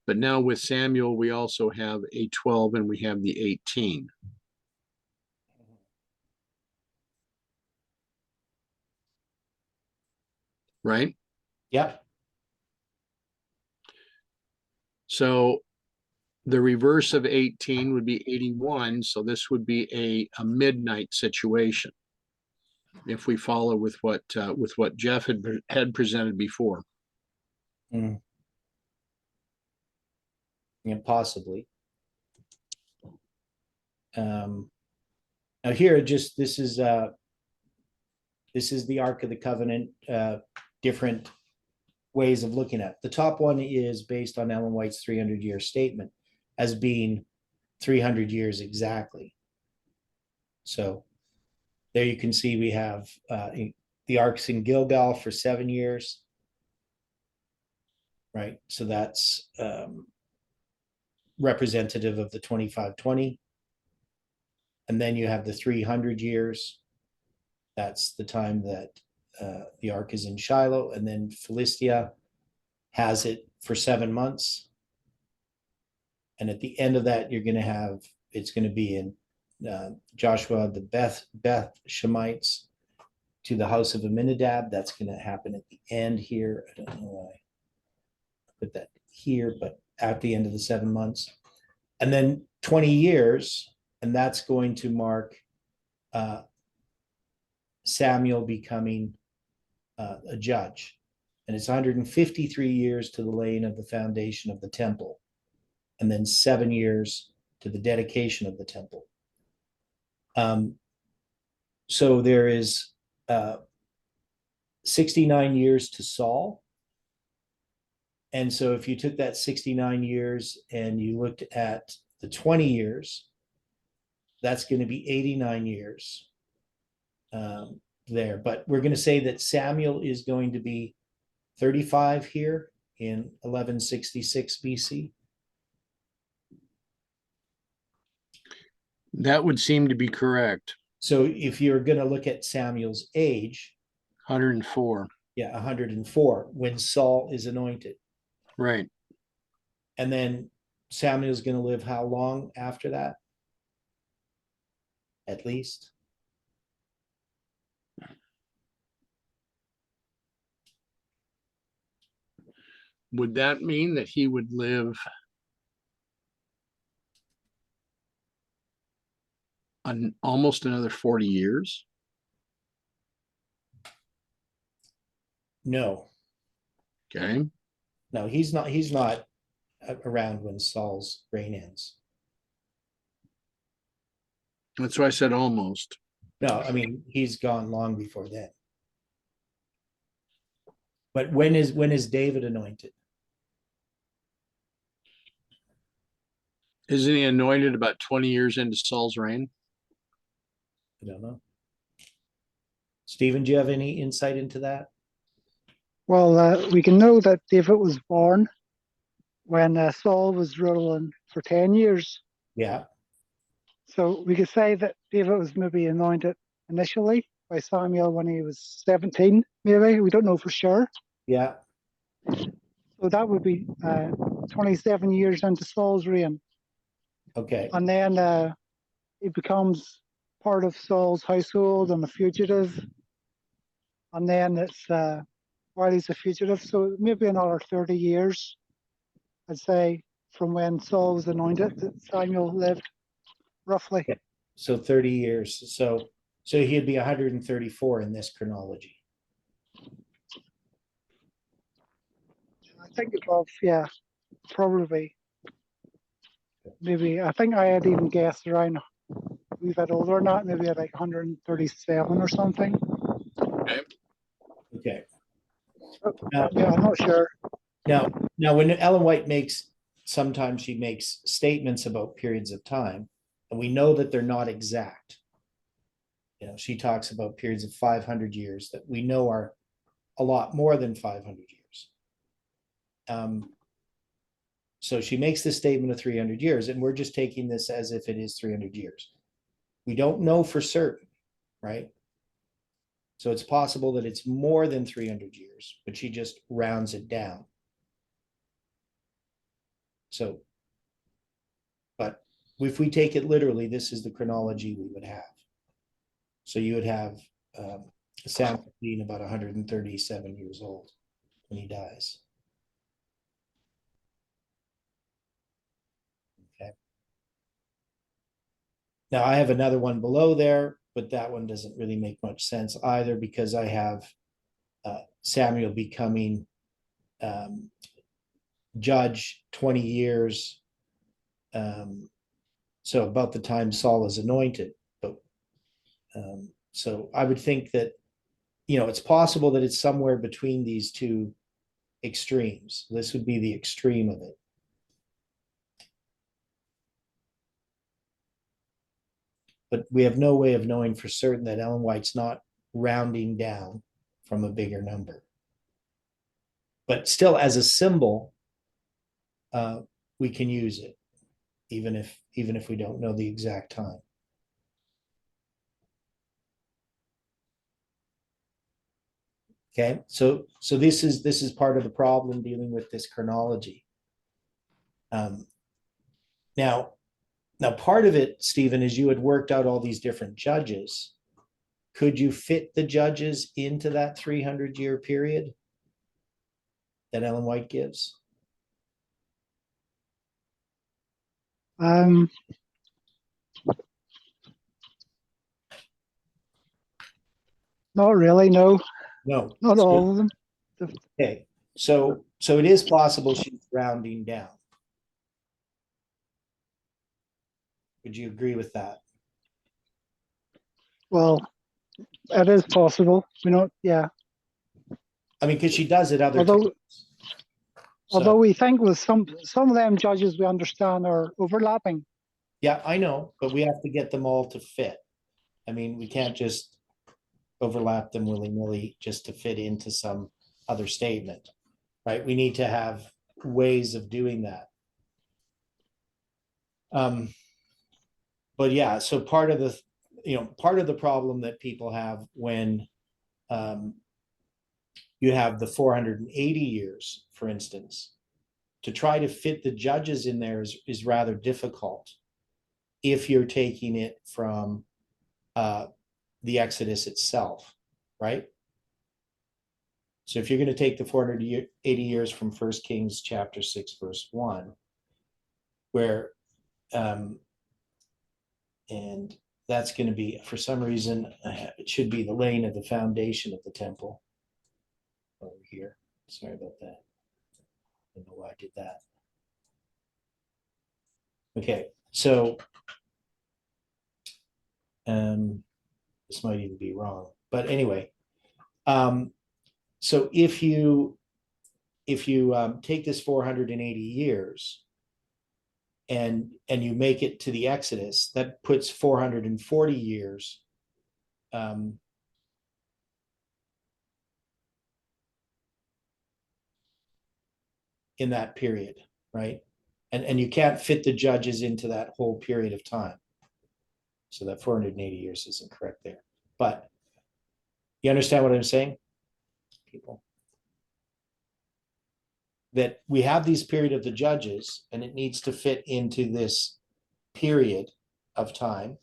Speaker 4: but now with Samuel, we also have a 12 and we have the 18. Right?
Speaker 1: Yep.
Speaker 4: So the reverse of 18 would be 81. So this would be a midnight situation, if we follow with what Jeff had presented before.
Speaker 1: Yeah, possibly. Now here, just this is the Ark of the Covenant. Different ways of looking at it. The top one is based on Ellen White's 300-year statement as being 300 years exactly. So there you can see we have the Ark's in Gilgal for 7 years, right? So that's representative of the 2520. And then you have the 300 years. That's the time that the Ark is in Shiloh. And then Philistia has it for 7 months. And at the end of that, it's going to be in Joshua, the Beth Shemites to the house of Aminadab. That's going to happen at the end here. I don't know why I put that here, but at the end of the 7 months. And then 20 years, and that's going to mark Samuel becoming a judge. And it's 153 years to the laying of the foundation of the temple, and then 7 years to the dedication of the temple. So there is 69 years to Saul. And so if you took that 69 years and you looked at the 20 years, that's going to be 89 years there. But we're going to say that Samuel is going to be 35 here in 1166 BC.
Speaker 4: That would seem to be correct.
Speaker 1: So if you're going to look at Samuel's age,
Speaker 4: 104.
Speaker 1: yeah, 104 when Saul is anointed.
Speaker 4: Right.
Speaker 1: And then Samuel's going to live how long after that? At least.
Speaker 4: Would that mean that he would live almost another 40 years?
Speaker 1: No,
Speaker 4: Okay.
Speaker 1: no, he's not around when Saul's reign ends.
Speaker 4: That's why I said almost.
Speaker 1: No, I mean, he's gone long before then. But when is David anointed?
Speaker 4: Isn't he anointed about 20 years into Saul's reign?
Speaker 1: I don't know. Stephen, do you have any insight into that?
Speaker 2: Well, we can know that David was born when Saul was ruling for 10 years.
Speaker 1: Yeah,
Speaker 2: So we could say that David was maybe anointed initially by Samuel when he was 17, maybe. We don't know for sure.
Speaker 1: yeah,
Speaker 2: So that would be 27 years into Saul's reign.
Speaker 1: okay,
Speaker 2: And then he becomes part of Saul's household and a fugitive. And then it's while he's a fugitive, so maybe another 30 years, I'd say, from when Saul was anointed, that Samuel lived, roughly.
Speaker 1: so 30 years. So he'd be 134 in this chronology.
Speaker 2: I think above, yeah, probably. Maybe, I think I had even guessed around, we've had older than that, maybe at like 137 or something.
Speaker 1: Okay. Now,
Speaker 2: Yeah, I'm not sure.
Speaker 1: now when Ellen White sometimes she makes statements about periods of time, and we know that they're not exact. You know, she talks about periods of 500 years that we know are a lot more than 500 years. So she makes this statement of 300 years, and we're just taking this as if it is 300 years. We don't know for certain, right? So it's possible that it's more than 300 years, but she just rounds it down. So, but if we take it literally, this is the chronology we would have. So you would have Samuel being about 137 years old when he dies. Okay. Now I have another one below there, but that one doesn't really make much sense either, because I have Samuel becoming judge 20 years. So about the time Saul is anointed. But so I would think that, you know, it's possible that it's somewhere between these two extremes. This would be the extreme of it. But we have no way of knowing for certain that Ellen White's not rounding down from a bigger number. But still, as a symbol, we can use it, even if we don't know the exact time. Okay, so this is part of the problem dealing with this chronology. Now, Now, part of it, Stephen, is you had worked out all these different judges. Could you fit the judges into that 300-year period that Ellen White gives?
Speaker 2: Um, not really, no,
Speaker 1: No.
Speaker 2: not
Speaker 1: So-
Speaker 2: all of them.
Speaker 1: Okay, so it is possible she's rounding down. Would you agree with that?
Speaker 2: Well, it is possible. We don't, yeah.
Speaker 1: I mean, because she does it other
Speaker 2: Although,
Speaker 1: times.
Speaker 2: although
Speaker 1: So,
Speaker 2: we think with some of them judges we understand are overlapping.
Speaker 1: yeah, I know, but we have to get them all to fit. I mean, we can't just overlap them willy-nilly just to fit into some other statement, right? We need to have ways of doing that. But yeah, so part of the problem that people have when you have the 480 years, for instance, to try to fit the judges in there is rather difficult if you're taking it from the Exodus itself, right? So if you're going to take the 480 years from 1 Kings chapter 6, verse 1, where and that's going to be, for some reason, it should be the laying of the foundation of the temple over here. Sorry about that. I don't know why I did that. Okay, so this might even be wrong, but anyway, so if you take this 480 years and you make it to the Exodus, that puts 440 years in that period, right? And you can't fit the judges into that whole period of time. So that 480 years isn't correct there. But you understand what I'm saying, people? That we have these period of the judges, and it needs to fit into this period of time.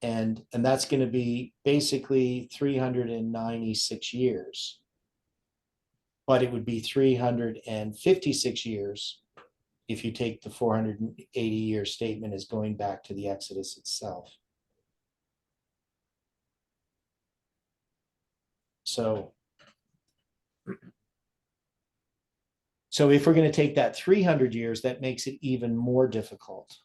Speaker 1: And that's going to be basically 396 years. But it would be 356 years if you take the 480-year statement as going back to the Exodus itself. So if we're going to take that 300 years, that makes it even more difficult.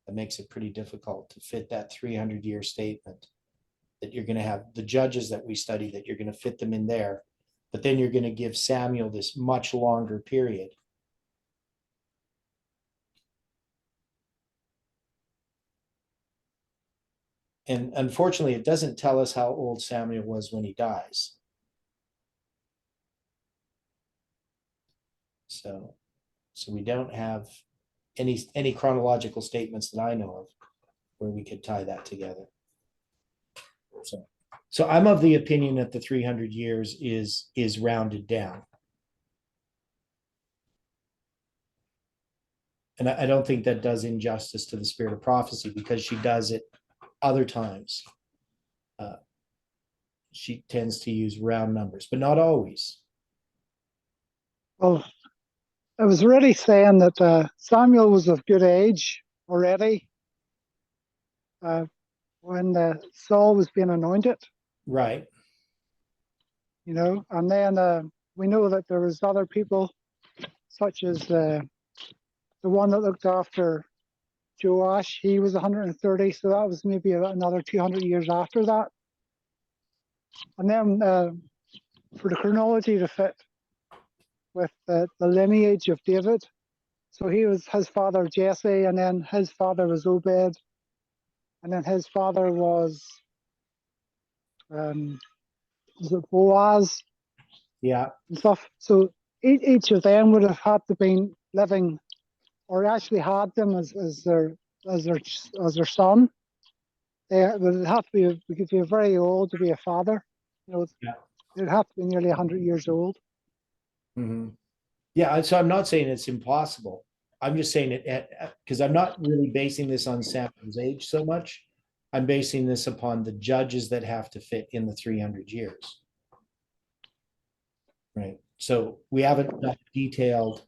Speaker 1: That makes it pretty difficult to fit that 300-year statement, that you're going to have the judges that we study, that you're going to fit them in there, but then you're going to give Samuel this much longer period. And unfortunately, it doesn't tell us how old Samuel was when he dies. So we don't have any chronological statements that I know of where we could tie that together. So I'm of the opinion that the 300 years is rounded down. And I don't think that does injustice to the spirit of prophecy, because she does it other times. She tends to use round numbers, but not always.
Speaker 2: Well, I was already saying that Samuel was of good age already when Saul was being anointed.
Speaker 1: Right.
Speaker 2: You know, and then we know that there was other people, such as the one that looked after Joash. He was 130, so that was maybe about another 200 years after that. And then for the chronology to fit with the lineage of David, so he was his father Jesse, and then his father was Obed, and then his father was it Boaz?
Speaker 1: Yeah.
Speaker 2: And stuff. So each of them would have had to been living, or actually had them as their son. They would have to be, because they're very old to be a father. You know,
Speaker 1: Yeah.
Speaker 2: they'd have to be nearly 100 years old.
Speaker 1: Mm-hmm. Yeah, so I'm not saying it's impossible. I'm just saying it, because I'm not really basing this on Samuel's age so much. I'm basing this upon the judges that have to fit in the 300 years. Right, so we haven't done a detailed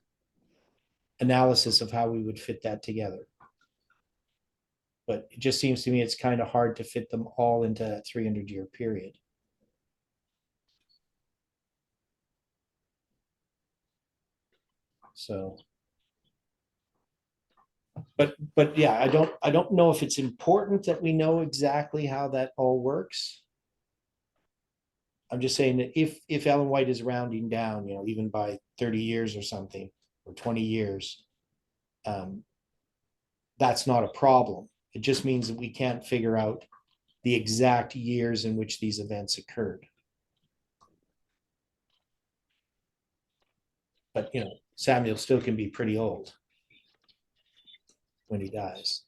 Speaker 1: analysis of how we would fit that together. But it just seems to me it's kind of hard to fit them all into that 300-year period. So, but yeah, I don't know if it's important that we know exactly how that all works. I'm just saying that if Ellen White is rounding down, you know, even by 30 years or something, or 20 years, that's not a problem. It just means that we can't figure out the exact years in which these events occurred. But, you know, Samuel still can be pretty old when he dies.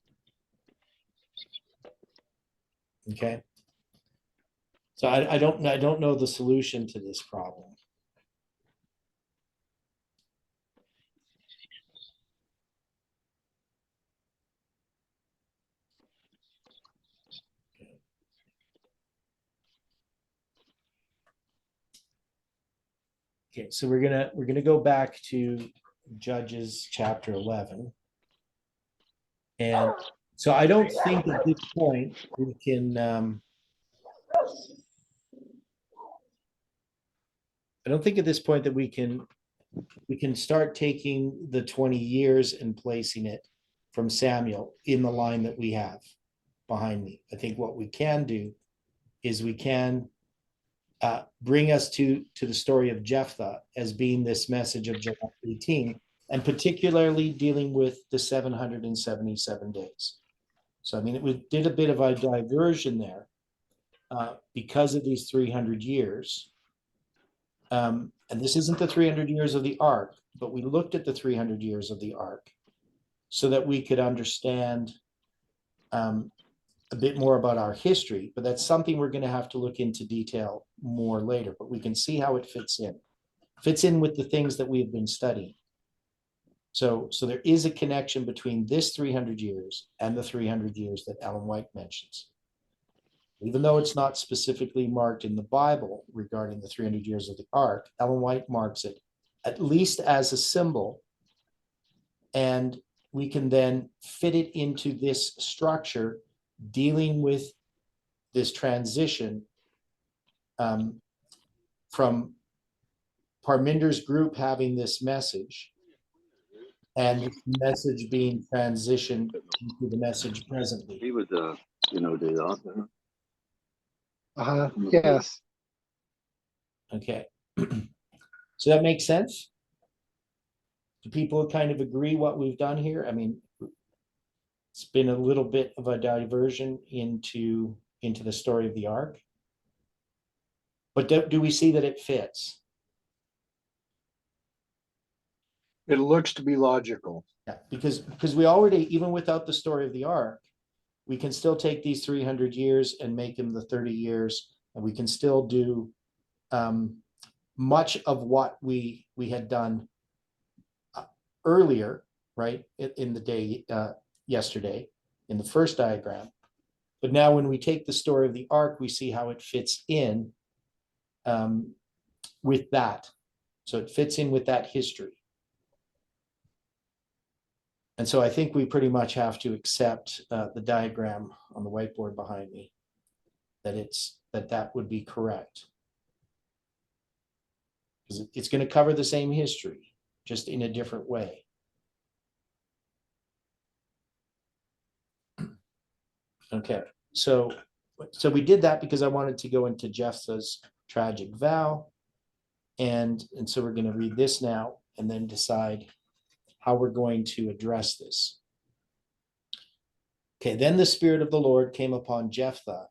Speaker 1: Okay. So I don't know the solution to this problem. Okay, so we're gonna go back to Judges chapter 11. And so I don't think at this point we can I don't think at this point that we can start taking the 20 years and placing it from Samuel in the line that we have behind me. I think what we can do is we can bring us to the story of Jephthah as being this message of July 18, and particularly dealing with the 777 days. So, I mean, we did a bit of a diversion there because of these 300 years. And this isn't the 300 years of the ark, but we looked at the 300 years of the ark so that we could understand a bit more about our history, but that's something we're going to have to look into detail more later, but we can see how it fits in with the things that we've been studying. So there is a connection between this 300 years and the 300 years that Ellen White mentions. Even though it's not specifically marked in the Bible regarding the 300 years of the ark, Ellen White marks it at least as a symbol, and we can then fit it into this structure dealing with this transition from Parminder's group having this message and the message being transitioned into the message presently.
Speaker 6: He was, the author.
Speaker 2: Yes.
Speaker 1: Okay. So that makes sense? Do people kind of agree what we've done here? I mean, it's been a little bit of a diversion into the story of the ark. But do we see that it fits?
Speaker 4: It looks to be logical.
Speaker 1: Yeah, because we already, even without the story of the ark, we can still take these 300 years and make them the 30 years, and we can still do much of what we had done earlier, right, in the day yesterday in the first diagram. But now when we take the story of the ark, we see how it fits in with that. So it fits in with that history. And so I think we pretty much have to accept the diagram on the whiteboard behind me, that would be correct. Because it's going to cover the same history, just in a different way. Okay, so we did that because I wanted to go into Jephthah's tragic vow. And so we're going to read this now and then decide how we're going to address this. Okay, then the Spirit of the Lord came upon Jephthah,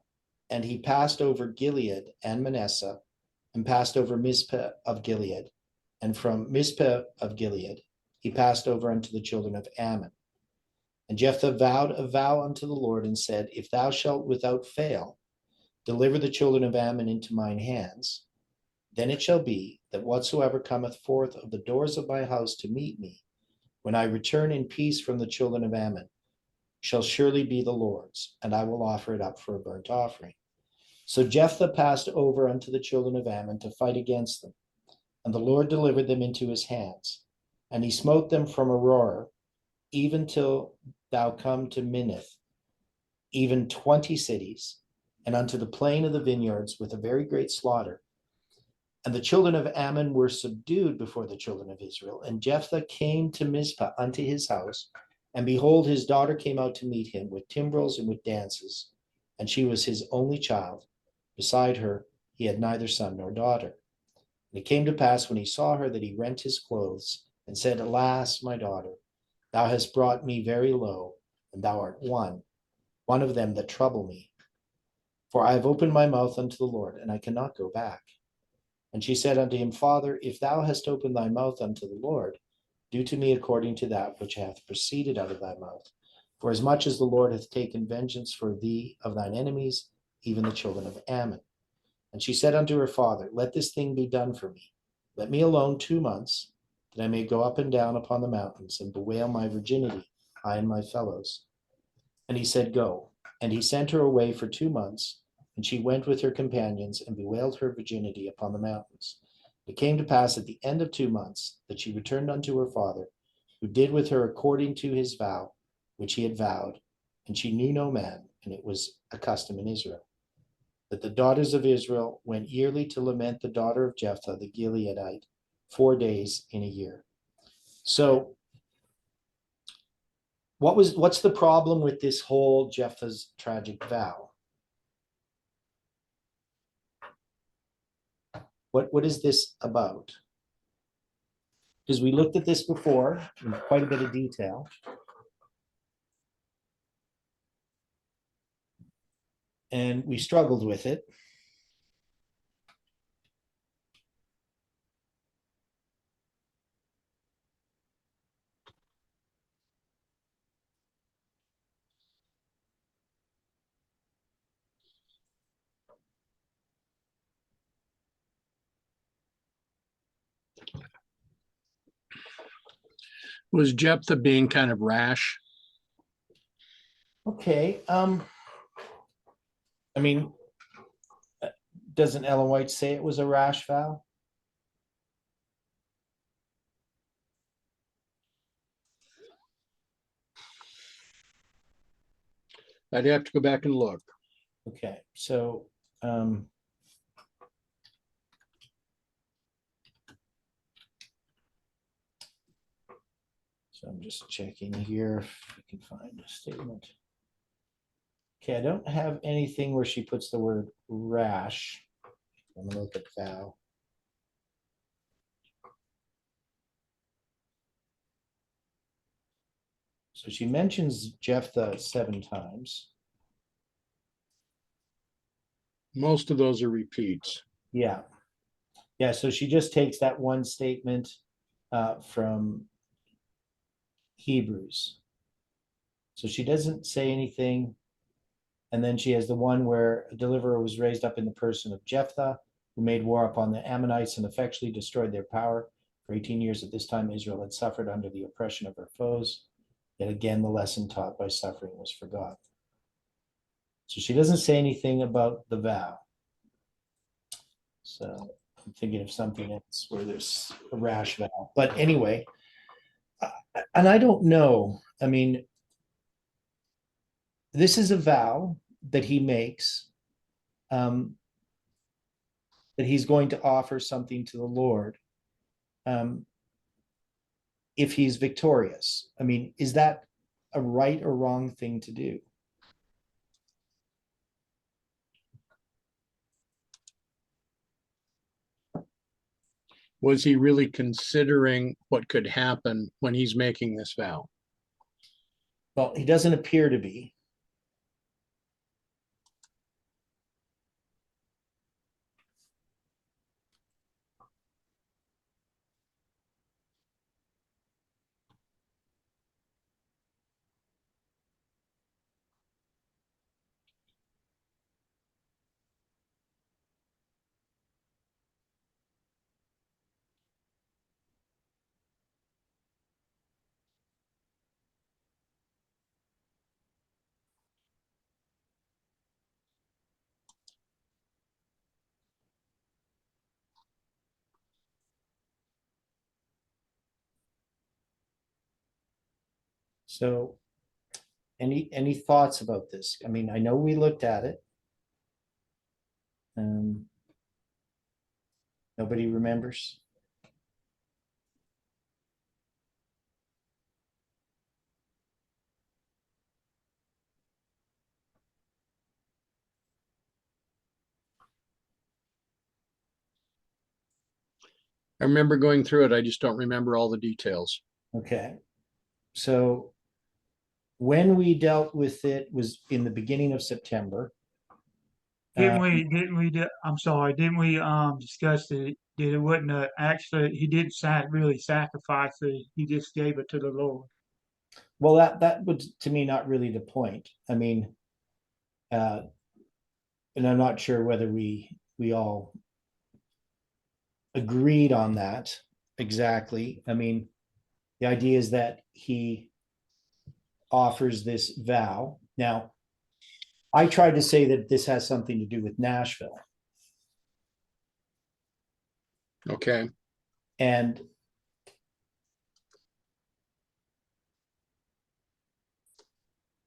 Speaker 1: and he passed over Gilead and Manasseh, and passed over Mizpeh of Gilead. And from Mizpeh of Gilead, he passed over unto the children of Ammon. And Jephthah vowed a vow unto the Lord and said, if thou shalt without fail deliver the children of Ammon into mine hands, then it shall be that whatsoever cometh forth of the doors of my house to meet me, when I return in peace from the children of Ammon, shall surely be the Lord's, and I will offer it up for a burnt offering. So Jephthah passed over unto the children of Ammon to fight against them, and the Lord delivered them into his hands. And he smote them from Aurora, even till thou come to Minnith, even 20 cities, and unto the plain of the vineyards with a very great slaughter. And the children of Ammon were subdued before the children of Israel. And Jephthah came to Mizpah unto his house, and behold, his daughter came out to meet him with timbrels and with dances, and she was his only child. Beside her, he had neither son nor daughter. And it came to pass when he saw her that he rent his clothes and said, Alas, my daughter, thou hast brought me very low, and thou art one of them that trouble me. For I have opened my mouth unto the Lord, and I cannot go back. And she said unto him, Father, if thou hast opened thy mouth unto the Lord, do to me according to that which hath proceeded out of thy mouth. For as much as the Lord hath taken vengeance for thee of thine enemies, even the children of Ammon. And she said unto her father, Let this thing be done for me. Let me alone 2 months, that I may go up and down upon the mountains and bewail my virginity, I and my fellows. And he said, Go. And he sent her away for 2 months, and she went with her companions and bewailed her virginity upon the mountains. It came to pass at the end of 2 months that she returned unto her father, who did with her according to his vow, which he had vowed, and she knew no man, and it was a custom in Israel, that the daughters of Israel went yearly to lament the daughter of Jephthah the Gileadite 4 days in a year. So what's the problem with this whole Jephthah's tragic vow? What is this about? Because we looked at this before in quite a bit of detail. And we struggled with it.
Speaker 4: Was Jephthah being kind of rash?
Speaker 1: Okay, I mean, doesn't Ellen White say it was a rash vow?
Speaker 4: I'd have to go back and look.
Speaker 1: Okay, so I'm just checking here if I can find a statement. Okay, I don't have anything where she puts the word rash. I'm gonna look at vow. So she mentions Jephthah 7 times.
Speaker 4: Most of those are repeats.
Speaker 1: Yeah. Yeah, so she just takes that one statement from Hebrews. So she doesn't say anything. And then she has the one where a deliverer was raised up in the person of Jephthah, who made war upon the Ammonites and effectually destroyed their power. For 18 years at this time, Israel had suffered under the oppression of her foes. Yet again, the lesson taught by suffering was forgotten. So she doesn't say anything about the vow. So I'm thinking of something else where there's a rash vow. But anyway, and I don't know. I mean, this is a vow that he makes, that he's going to offer something to the Lord if he's victorious. I mean, is that a right or wrong thing to do?
Speaker 4: Was he really considering what could happen when he's making this vow?
Speaker 1: Well, he doesn't appear to be. So any thoughts about this? I mean, I know we looked at it. Nobody remembers?
Speaker 4: I remember going through it. I just don't remember all the details.
Speaker 1: Okay. So when we dealt with it was in the beginning of September.
Speaker 7: I'm sorry, didn't we, discuss that it wasn't, actually, he didn't really sacrifice it, he just gave it to the Lord?
Speaker 1: Well, that was to me not really the point. I mean, and I'm not sure whether we all agreed on that exactly. I mean, the idea is that he offers this vow. Now, I tried to say that this has something to do with Nashville.
Speaker 4: Okay.
Speaker 1: And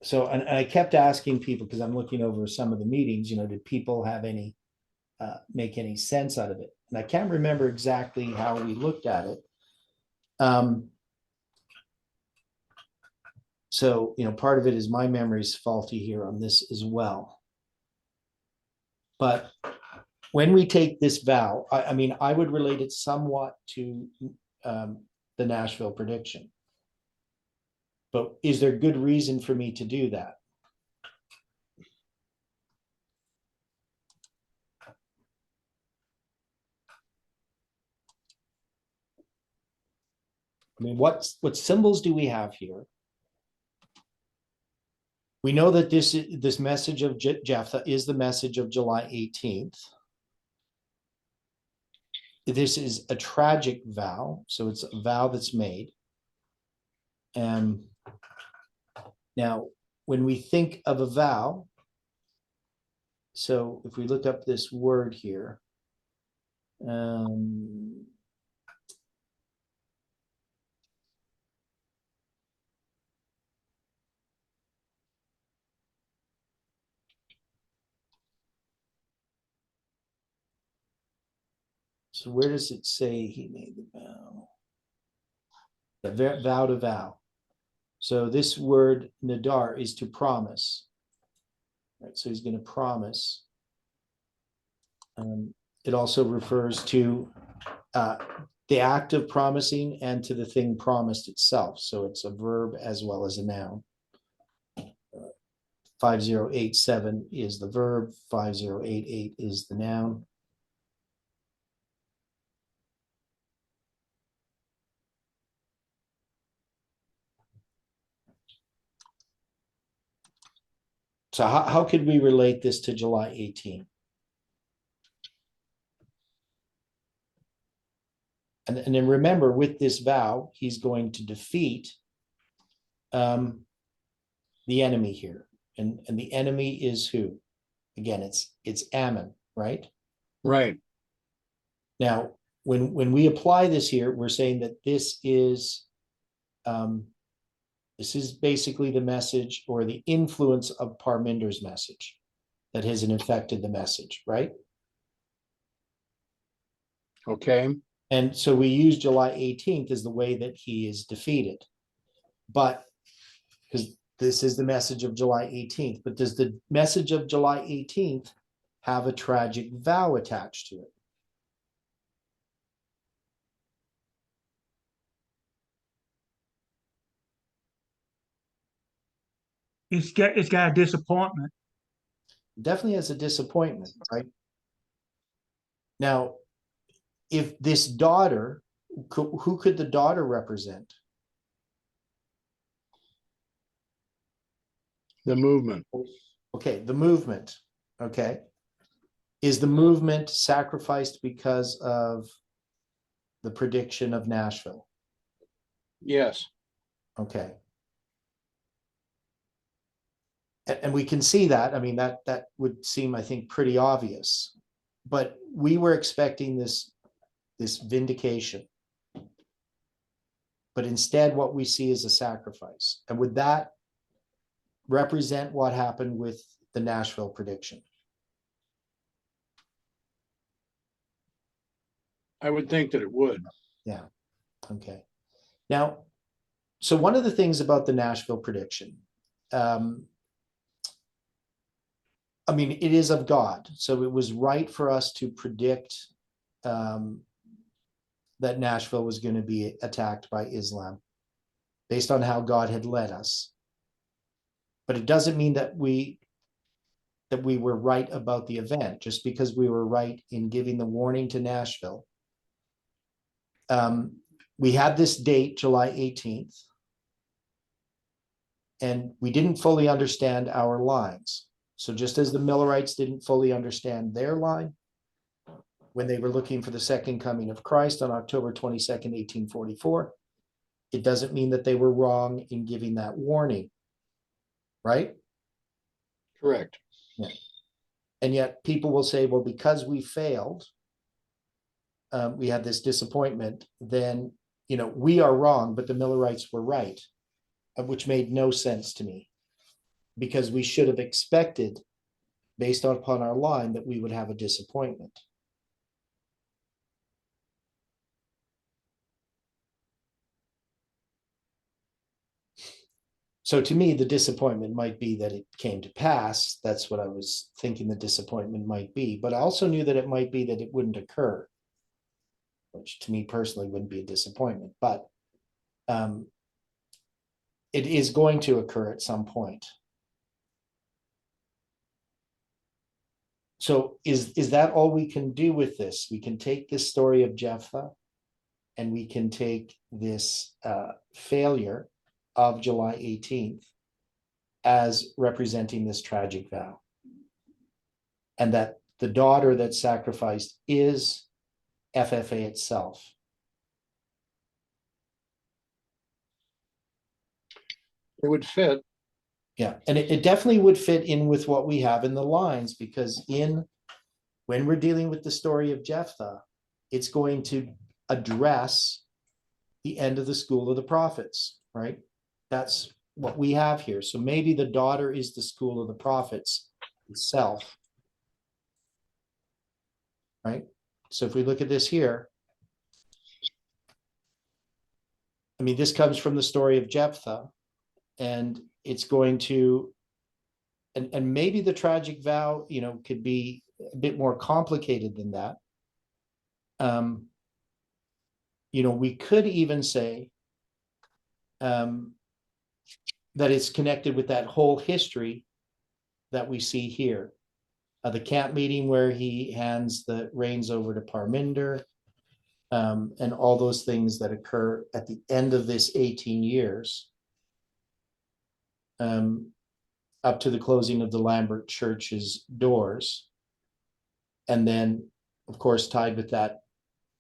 Speaker 1: so, and I kept asking people, because I'm looking over some of the meetings, did people have any, make any sense out of it? And I can't remember exactly how we looked at it. So, part of it is my memory's faulty here on this as well. But when we take this vow, I mean, I would relate it somewhat to the Nashville prediction. But is there good reason for me to do that? I mean, what symbols do we have here? We know that this message of Jephthah is the message of July 18th. This is a tragic vow, so it's a vow that's made. Now, when we think of a vow, so if we look up this word here, so where does it say he made the vow? The vow to vow. So this word nadar is to promise. Right, so he's going to promise. It also refers to the act of promising and to the thing promised itself. So it's a verb as well as a noun. 5087 is the verb, 5088 is the noun. So how could we relate this to July 18? And then remember, with this vow, he's going to defeat the enemy here. And the enemy is who? Again, it's Ammon, right?
Speaker 4: Right.
Speaker 1: Now, when we apply this here, we're saying that this is basically the message or the influence of Parminder's message that has infected the message, right?
Speaker 4: Okay.
Speaker 1: And so we use July 18th as the way that he is defeated. But because this is the message of July 18th, but does the message of July 18th have a tragic vow attached to it?
Speaker 7: It's got a disappointment.
Speaker 1: Definitely has a disappointment, right? Now, if this daughter, who could the daughter represent?
Speaker 4: The movement.
Speaker 1: Okay, the movement. Okay. Is the movement sacrificed because of the prediction of Nashville?
Speaker 4: Yes.
Speaker 1: Okay. And we can see that. I mean, that would seem, I think, pretty obvious. But we were expecting this vindication. but instead what we see is a sacrifice. And would that represent what happened with the Nashville prediction?
Speaker 4: I would think that it would.
Speaker 1: Yeah, okay. Now, so one of the things about the Nashville prediction, I mean, it is of God, so it was right for us to predict that Nashville was going to be attacked by Islam based on how God had led us. But it doesn't mean that we were right about the event, just because we were right in giving the warning to Nashville. We had this date, July 18th, and we didn't fully understand our lines. So just as the Millerites didn't fully understand their line when they were looking for the second coming of Christ on October 22nd, 1844, it doesn't mean that they were wrong in giving that warning, right?
Speaker 4: Correct.
Speaker 1: Yeah. And yet people will say, well, because we failed, we had this disappointment, then, you know, we are wrong, but the Millerites were right, which made no sense to me, because we should have expected, based upon our line, that we would have a disappointment. So to me, the disappointment might be that it came to pass. That's what I was thinking the disappointment might be. But I also knew that it might be that it wouldn't occur, which to me personally wouldn't be a disappointment. But it is going to occur at some point. So is that all we can do with this? We can take this story of Jephthah, and we can take this failure of July 18th as representing this tragic vow. And that the daughter that sacrificed is FFA itself.
Speaker 4: It would fit.
Speaker 1: Yeah, and it definitely would fit in with what we have in the lines, because when we're dealing with the story of Jephthah, it's going to address the end of the school of the prophets, right? That's what we have here. So maybe the daughter is the school of the prophets itself, right? So if we look at this here, I mean, this comes from the story of Jephthah, and it's going to, and maybe the tragic vow, you know, could be a bit more complicated than that. You know, we could even say that it's connected with that whole history that we see here. The camp meeting where he hands the reins over to Parminder, and all those things that occur at the end of this 18 years, up to the closing of the Lambert Church's doors. And then, of course, tied with that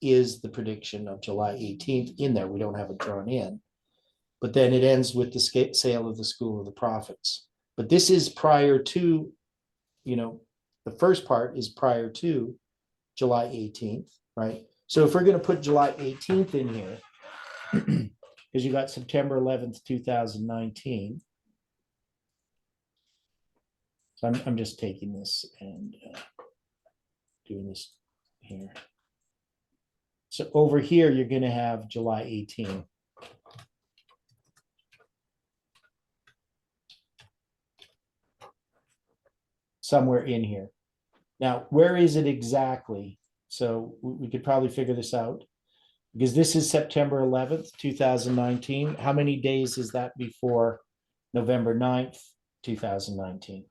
Speaker 1: is the prediction of July 18th in there. We don't have it drawn in. But then it ends with the sale of the school of the prophets. But this is prior to, you know, the first part is prior to July 18th, right? So if we're going to put July 18th in here, because you got September 11th, 2019. So I'm just taking this and doing this here. So over here, you're going to have July 18. Somewhere in here. Now, where is it exactly? So we could probably figure this out, because this is September 11th, 2019. How many days is that before November 9th, 2019?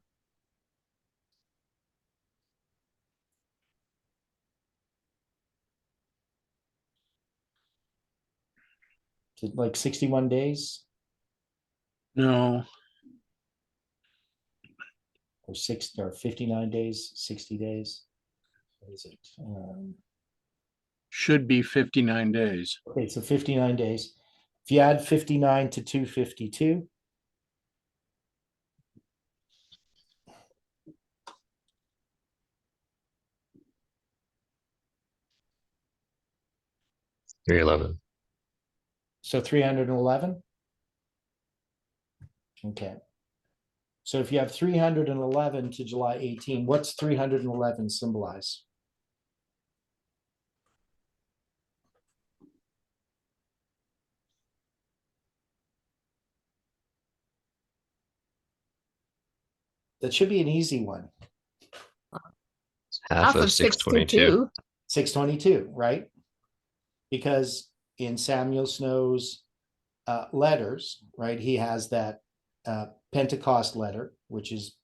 Speaker 1: Is it like 61 days
Speaker 4: No,
Speaker 1: or 59 days, 60 days? What is it?
Speaker 4: should be 59 days.
Speaker 1: Okay, so 59 days. If you add 59 to 252,
Speaker 8: $311.
Speaker 1: So 311? Okay. So if you have 311 to July 18, what's 311 symbolize? That should be an easy one.
Speaker 8: Half of 622.
Speaker 1: 622, right? Because in Samuel Snow's letters, right, he has that Pentecost letter, which is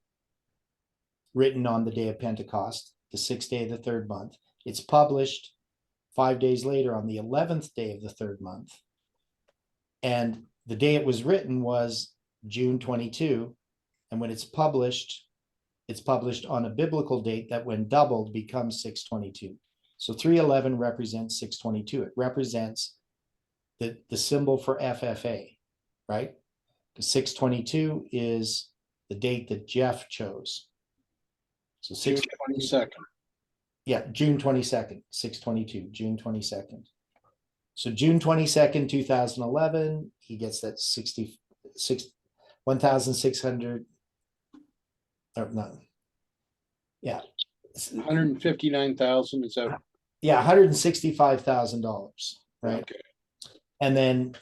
Speaker 1: written on the day of Pentecost, the 6th day of the 3rd month. It's published 5 days later on the 11th day of the 3rd month. And the day it was written was June 22. And when it's published on a biblical date that when doubled becomes 622. So 311 represents 622. It represents the symbol for FFA, right? Because 622 is the date that Jeff chose. So
Speaker 4: June 22nd.
Speaker 1: Yeah, June 22nd, 622, June 22nd. So June 22nd, 2011, he gets that 1,600, or no. Yeah.
Speaker 4: 159,000, is that?
Speaker 1: Yeah, $165,000, right?
Speaker 4: Okay.
Speaker 1: And then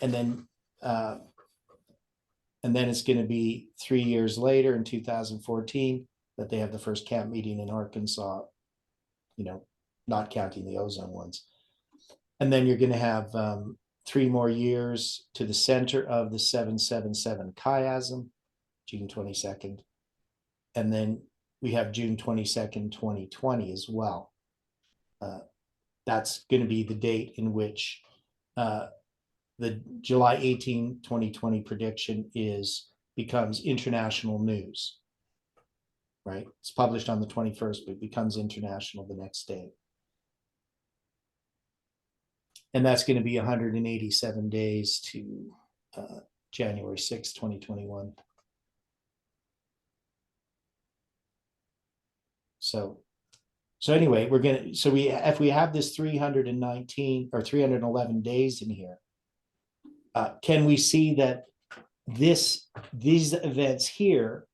Speaker 1: it's going to be 3 years later in 2014 that they have the first camp meeting in Arkansas, not counting the ozone ones. And then you're going to have 3 more years to the center of the 777 chiasm, June 22nd. And then we have June 22nd, 2020 as well. That's going to be the date in which the July 18, 2020 prediction becomes international news, right? It's published on the 21st, but it becomes international the next day. And that's going to be 187 days to January 6, 2021. So anyway, if we have this 319 or 311 days in here, can we see that these events here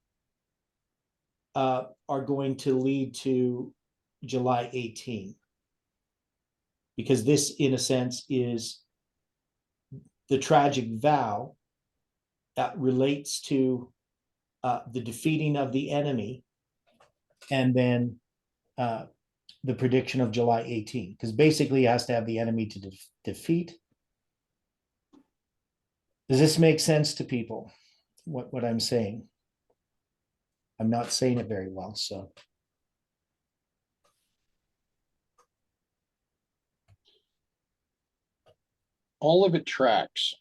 Speaker 1: are going to lead to July 18? Because this, in a sense, is the tragic vow that relates to the defeating of the enemy, and then the prediction of July 18, because basically it has to have the enemy to defeat. Does this make sense to people, what I'm saying? I'm not saying it very well, so.
Speaker 4: All of it tracks.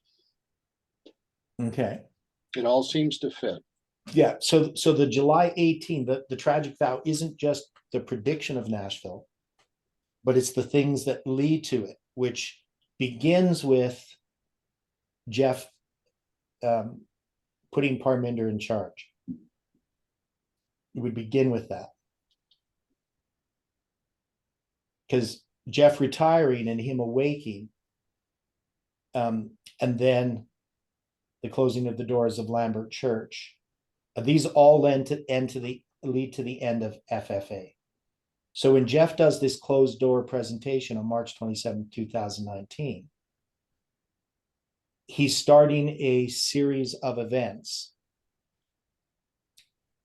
Speaker 1: Okay.
Speaker 4: It all seems to fit.
Speaker 1: Yeah, so the July 18, the tragic vow isn't just the prediction of Nashville, but it's the things that lead to it, which begins with Jeff putting Parminder in charge. It would begin with that. Because Jeff retiring and him awaking, and then the closing of the doors of Lambert Church, these all lead to the end of FFA. So when Jeff does this closed door presentation on March 27, 2019, he's starting a series of events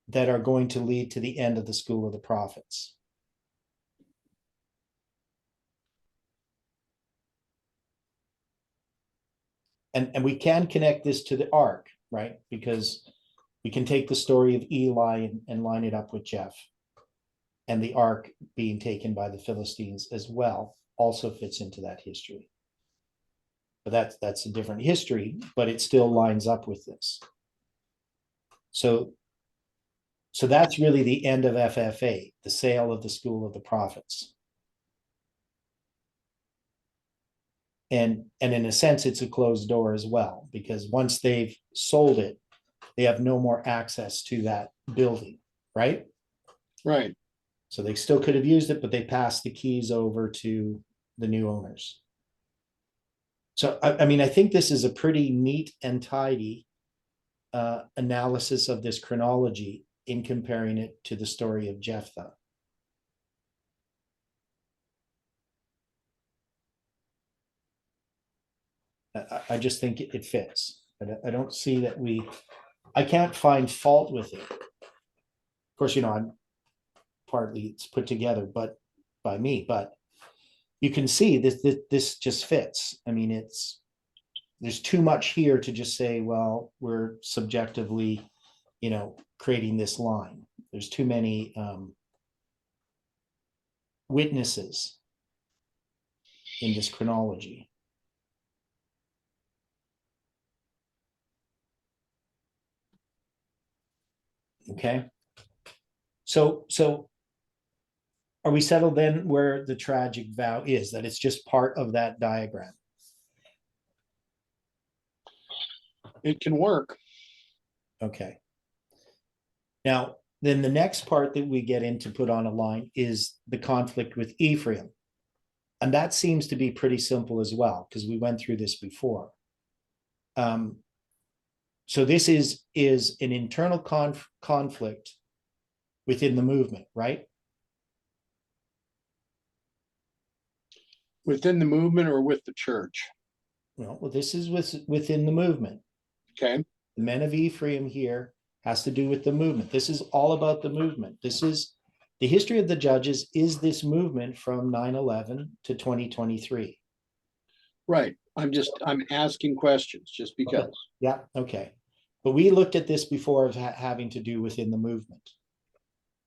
Speaker 1: that are going to lead to the end of the School of the Prophets. And we can connect this to the ark, right? Because we can take the story of Eli and line it up with Jeff. And the ark being taken by the Philistines as well also fits into that history. But that's a different history, but it still lines up with this. So that's really the end of FFA, the sale of the School of the Prophets. And in a sense, it's a closed door as well, because once they've sold it, they have no more access to that building, right?
Speaker 4: Right.
Speaker 1: So they still could have used it, but they passed the keys over to the new owners. So, I mean, I think this is a pretty neat and tidy analysis of this chronology in comparing it to the story of Jephthah. I just think it fits. I don't see that I can't find fault with it. Of course, I'm partly it's put together, but by me, but you can see this just fits. I mean, there's too much here to just say, well, we're subjectively, creating this line. There's too many witnesses in this chronology. Okay. So are we settled then where the tragic vow is, that it's just part of that diagram?
Speaker 4: It can work.
Speaker 1: Okay. Now, then the next part that we get into put on a line is the conflict with Ephraim. And that seems to be pretty simple as well, because we went through this before. So this is an internal conflict within the movement, right?
Speaker 4: Within the movement or with the church?
Speaker 1: Well, this is within the movement.
Speaker 4: Okay.
Speaker 1: The men of Ephraim here has to do with the movement. This is all about the movement. This is the history of the judges, is this movement from 9/11 to 2023.
Speaker 4: Right. I'm asking questions just because.
Speaker 1: Okay. Yeah, okay. But we looked at this before of having to do within the movement.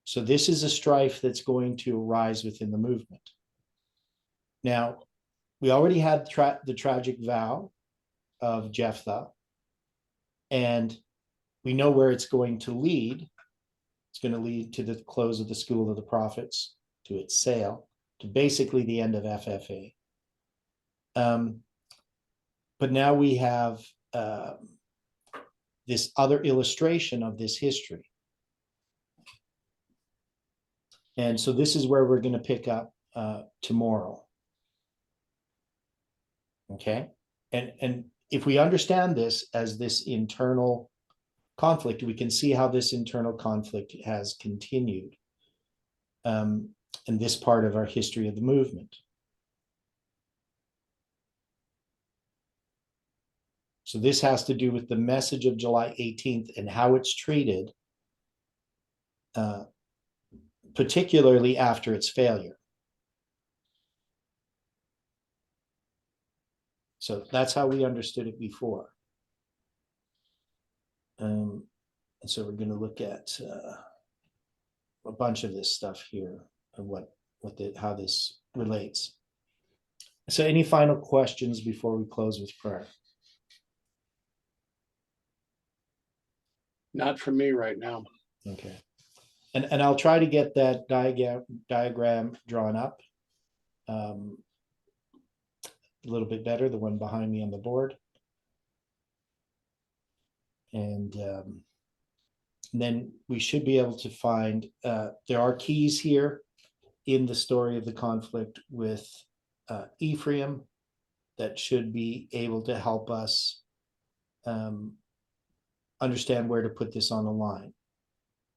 Speaker 1: So this is a strife that's going to arise within the movement. Now, we already had the tragic vow of Jephthah, and we know where it's going to lead. It's going to lead to the close of the School of the Prophets, to its sale, to basically the end of FFA. But now we have this other illustration of this history. And so this is where we're going to pick up tomorrow. Okay. And if we understand this as this internal conflict, we can see how this internal conflict has continued in this part of our history of the movement. So this has to do with the message of July 18th and how it's treated, particularly after its failure. So that's how we understood it before. And so we're going to look at a bunch of this stuff here and how this relates. So any final questions before we close with prayer?
Speaker 4: Not for me right now.
Speaker 1: Okay. And I'll try to get that diagram drawn up a little bit better, the one behind me on the board. And then we should be able to find, there are keys here in the story of the conflict with Ephraim that should be able to help us understand where to put this on the line.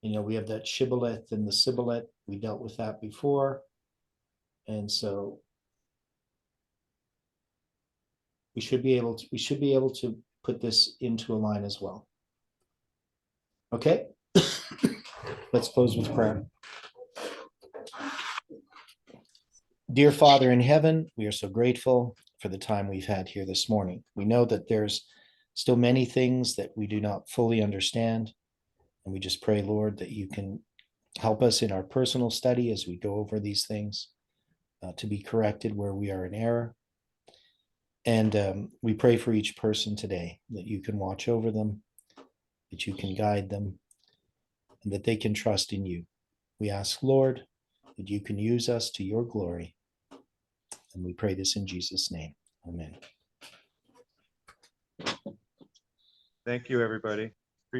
Speaker 1: We have that shibboleth and the sibboleth. We dealt with that before. And so we should be able to put this into a line as well. Okay. Let's close with prayer. Dear Father in heaven, we are so grateful for the time we've had here this morning. We know that there's still many things that we do not fully understand. And we just pray, Lord, that you can help us in our personal study as we go over these things, to be corrected where we are in error. And we pray for each person today that you can watch over them, that you can guide them, and that they can trust in you. We ask, Lord, that you can use us to your glory. And we pray this in Jesus' name. Amen.
Speaker 8: Thank you, everybody.